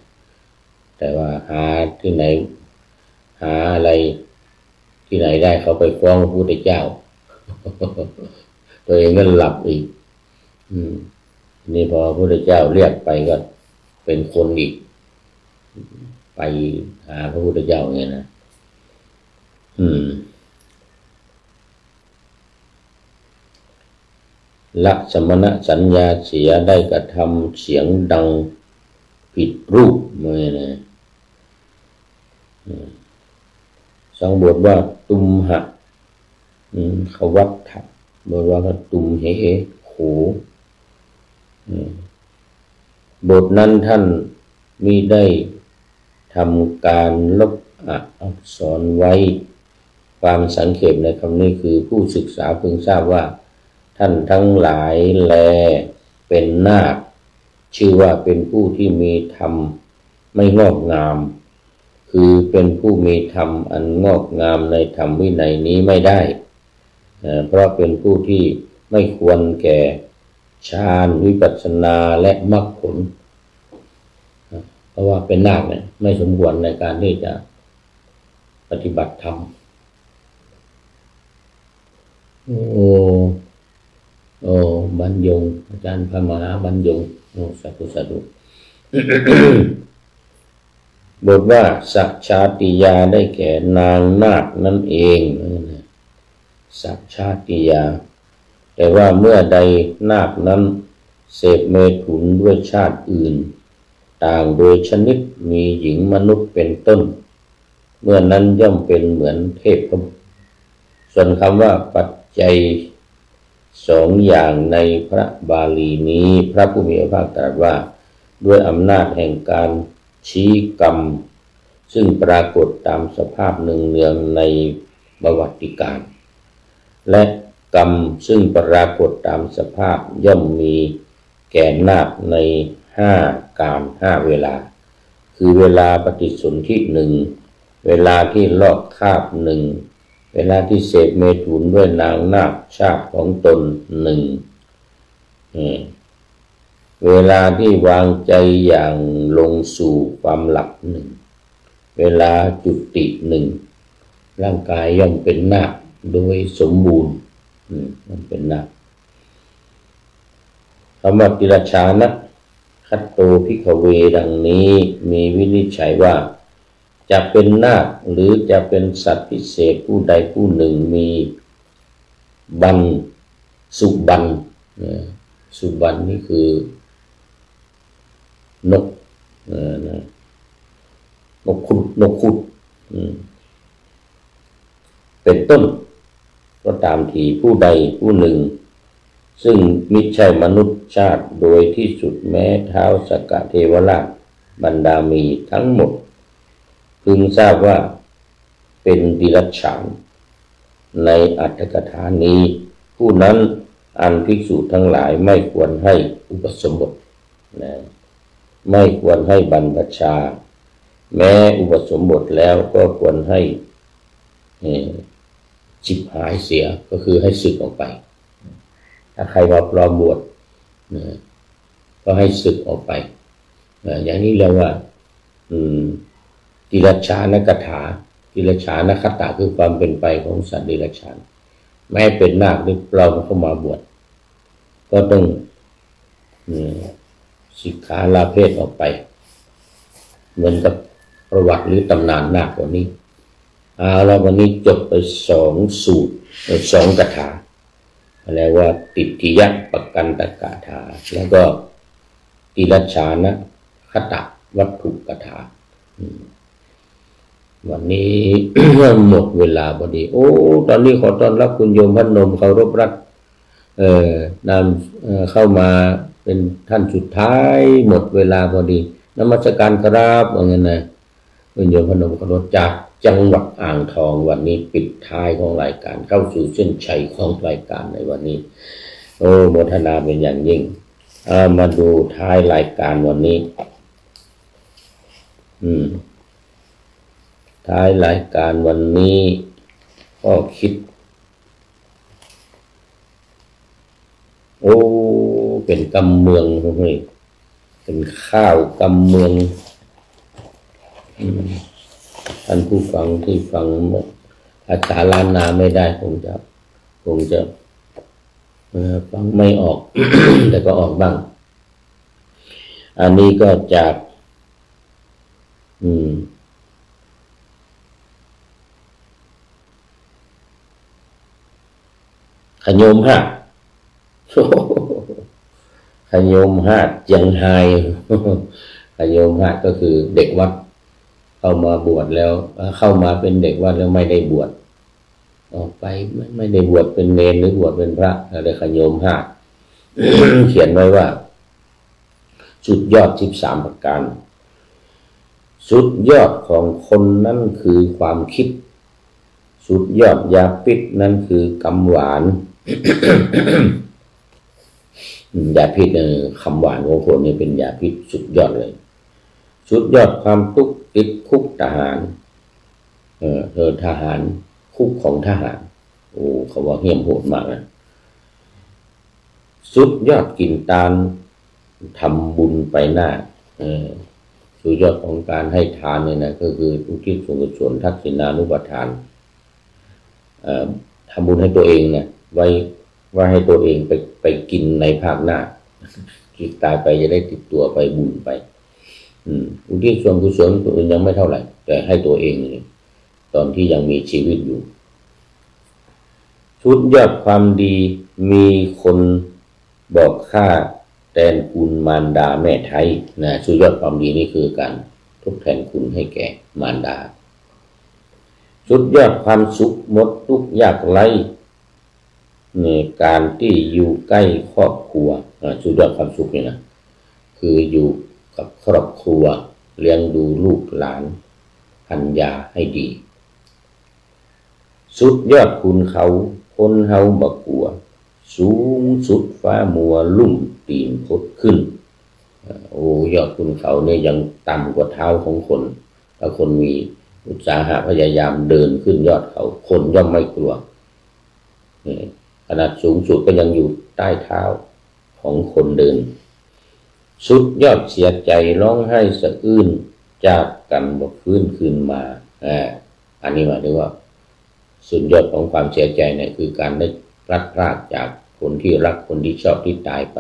แต่ว่าหาที่ไหนหาอะไรที่ไหนได้เขาไปฟ้องพระพุทธเจ้าตัวเองก็หลับอีกนี่พอพระพุทธเจ้าเรียกไปก็เป็นคนอีกไปหาพระพุทธเจ้าอย่างเงี้ยนะละสมณสัญญาเสียได้กระทำเสียงดังผิดรูปเมื่อนะสังบทว่าตุมหะขวัตถะบทว่าตุมเหโขบทนั้นท่านมิได้ทำการลบอักษรไว้ความสังเขปในคำนี้คือผู้ศึกษาพึงทราบว่าท่านทั้งหลายแลเป็นนาคชื่อว่าเป็นผู้ที่มีธรรมไม่งอกงามคือเป็นผู้มีธรรมอันงอกงามในธรรมวินัยนี้ไม่ได้เพราะเป็นผู้ที่ไม่ควรแก่ฌานวิปัสสนาและมรรคผลเพราะว่าเป็นนาคเนี่ยไม่สมควรในการที่จะปฏิบัติธรรมบรรยงอาจารย์พระมหาบรรยงสาธุสาธุ บทว่าสัจชาติยาได้แก่นางนาคนั่นเองสัจชาติยาแต่ว่าเมื่อใดนาคนั้นเสพเมถุนด้วยชาติอื่นต่างโดยชนิดมีหญิงมนุษย์เป็นต้นเมื่อนั้นย่อมเป็นเหมือนเทพส่วนคำว่าปัจจัยสองอย่างในพระบาลีนี้พระผู้มีพระภาคตรัสว่าด้วยอำนาจแห่งการชี้กรรมซึ่งปรากฏตามสภาพเนืองๆในประวัติการและกรรมซึ่งปรากฏตามสภาพย่อมมีแก่นาคใน5 การ5 เวลาคือเวลาปฏิสนธิหนึ่งเวลาที่ลอกคราบหนึ่งเวลาที่เสพเมถุนด้วยนางนาคชาติของตนหนึ่งเวลาที่วางใจอย่างลงสู่ความหลับหนึ่งเวลาจุติหนึ่งร่างกายย่อมเป็นนาคโดยสมบูรณ์มันเป็นนาคคำว่าติรชานะคัตโตภิกขเวดังนี้มีวินิจฉัยว่าจะเป็นนาคหรือจะเป็นสัตว์พิเศษผู้ใดผู้หนึ่งมีบัณสุบัณสุบัณนี่คือ นกนกขุดเป็นต้นก็ตามทีผู้ใดผู้หนึ่งซึ่งมิใช่มนุษย์ชาติโดยที่สุดแม้เท้าสกเทวราชบรรดามีทั้งหมดพึงทราบว่าเป็นดิรัจฉานในอัตถกถานี้ผู้นั้นอันภิกษุทั้งหลายไม่ควรให้อุปสมบทนะไม่ควรให้บรรพชาแม้อุปสมบทแล้วก็ควรให้ฉิบหายเสียก็คือให้สึกออกไปถ้าใครมาปลอมบวชก็ให้สึกออกไปอย่างนี้เรียกว่าติรัจฉานกถาติรัจฉานคตะคือความเป็นไปของสัตว์ดิรัจฉานไม่ให้เป็นนาคหรือปลอมเข้ามาบวชก็ต้องสิกขาลาเพศออกไปเหมือนกับประวัติหรือตำนานนาคกว่านี้แล้ววันนี้จบไป2 สูตร2 คาถาแล้วว่าติทิยะปกันตกถาแล้วก็ติรัจฉานคตะวัตถุคาถาวันนี้ หมดเวลาพอดีโอ้ตอนนี้ขอต้อนรับคุณโยมพนมเคารพรักนำเข้ามาเป็นท่านสุดท้ายหมดเวลาพอดีนมัสการครับว่างั้นนะคุณโยมพนมเคารพจากจังหวัดอ่างทองวันนี้ปิดท้ายของรายการเข้าสู่เส้นชัยของรายการในวันนี้โอ้โมทนาเป็นอย่างยิ่งมาดูท้ายรายการวันนี้ท้ายรายการวันนี้ก็คิดโอ้เป็นกำเมืองเฮ้ยเป็นข้าวกำเมืองท่านผู้ฟังที่ฟังภาษาล้านนาไม่ได้คงจะฟังไม่ออก แต่ก็ออกบ้างอันนี้ก็จากขยมฮะขยมฮะเจียงไฮ้ขยมฮะก็คือเด็กวัดเข้ามาบวชแล้วเข้ามาเป็นเด็กวัดแล้วไม่ได้บวชออกไปไม่ได้บวชเป็นเณรหรือบวชเป็นพระอะไรขยมฮะ เขียนไว้ว่าสุดยอด13 ประการสุดยอดของคนนั้นคือความคิดสุดยอดยาพิษนั้นคือกำหวาน ยาพิษคำหวานของคนนี้เป็นยาพิษสุดยอดเลยสุดยอดความทุกข์ติดคุกทหารทหารคุกของทหารโอ้เขาว่าเหี้ยมโหดมากนะสุดยอดกินตาลทำบุญไปหน้าสุดยอดของการให้ทานเนี่ยนะก็คืออุทิศส่วนกุศลทักษิณานุปทานทำบุญให้ตัวเองเนี่ยไว้ให้ตัวเองไปกินในภาคหน้าที่ตายไปจะได้ติดตัวไปบุญไปอุทิศส่วนกุศลตัวอื่นยังไม่เท่าไหร่แต่ให้ตัวเองเนี่ยตอนที่ยังมีชีวิตอยู่สุดยอดความดีมีคนบอกค่าแทนคุณมารดาแม่ไทยนะสุดยอดความดีนี่คือการทดแทนคุณให้แก่มารดาสุดยอดความสุขหมดทุกข์ยากไร้ในการที่อยู่ใกล้ครอบครัวสุดยอดความสุขเนี่ยนะคืออยู่กับครอบครัวเลี้ยงดูลูกหลานพันยาให้ดีสุดยอดคุณเขาคนเฮาบักกัวสูงสุดฟ้ามัวลุ่มตีนพดขึ้นโอ้ยอดคุณเขาเนี่ยยังต่ำกว่าเท้าของคนถ้าคนมีอุตสาหะพยายามเดินขึ้นยอดเขาคนย่อมไม่กลัวขนาดสูงสุดก็ยังอยู่ใต้เท้าของคนเดินสุดยอดเสียใจร้องไห้สะอื้นจากกันบอกฟื้นคืนมาอันนี้หมายถึงว่าสุดยอดของความเสียใจเนี่ยคือการได้พลัดพรากจากคนที่รักคนที่ชอบที่ตายไป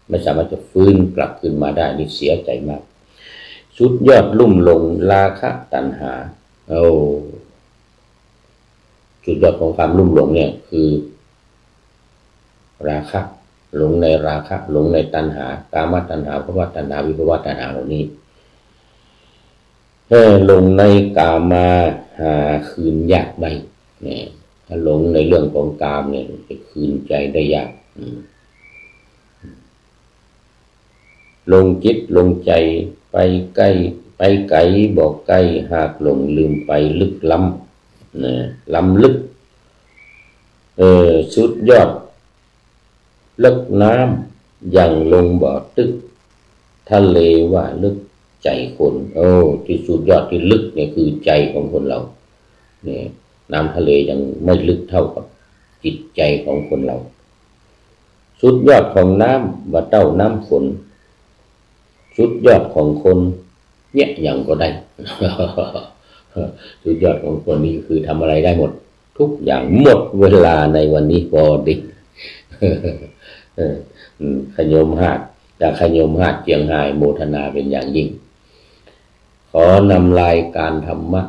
ไม่สามารถจะฟื้นกลับคืนมาได้นี่เสียใจมากสุดยอดลุ่มหลงราคะตัณหาสุดยอดของความลุ่มหลงเนี่ยคือราคะ หลงในราคะหลงในตัณหากามตัณหาภวตัณหาวิภวตัณหาเหล่านี้หลงในกามาหาคืนยากไหมเนี่ยถ้าหลงในเรื่องของกามเนี่ยจะคืนใจได้ยากลงจิตลงใจไปใกล้ไปไกลบอกไกลหากหลงลืมไปลึกล้ำนะล้ำลึกสุดยอดลึกน้ำอย่างลงบ่อตึกทะเลว่าลึกใจคนที่สุดยอดที่ลึกเนี่ยคือใจของคนเราเนี่ยน้ำทะเลยังไม่ลึกเท่ากับจิตใจของคนเราสุดยอดของน้ำว่าเต้าน้ำฝนสุดยอดของคนเนี่ยอย่างก็ได้ สุดยอดของคนนี้คือทำอะไรได้หมดทุกอย่างหมดเวลาในวันนี้พอดีขยมหาดจากขยมหาดเจียงไฮ้โมทนาเป็นอย่างยิ่งขอนำรายการธรรมะ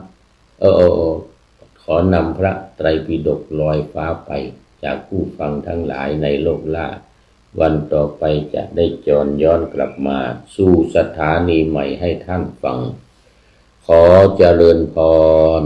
ขอนำพระไตรปิฎกลอยฟ้าไปจากผู้ฟังทั้งหลายในโลกล่าวันต่อไปจะได้จรย้อนกลับมาสู่สถานีใหม่ให้ท่านฟังขอเจริญพร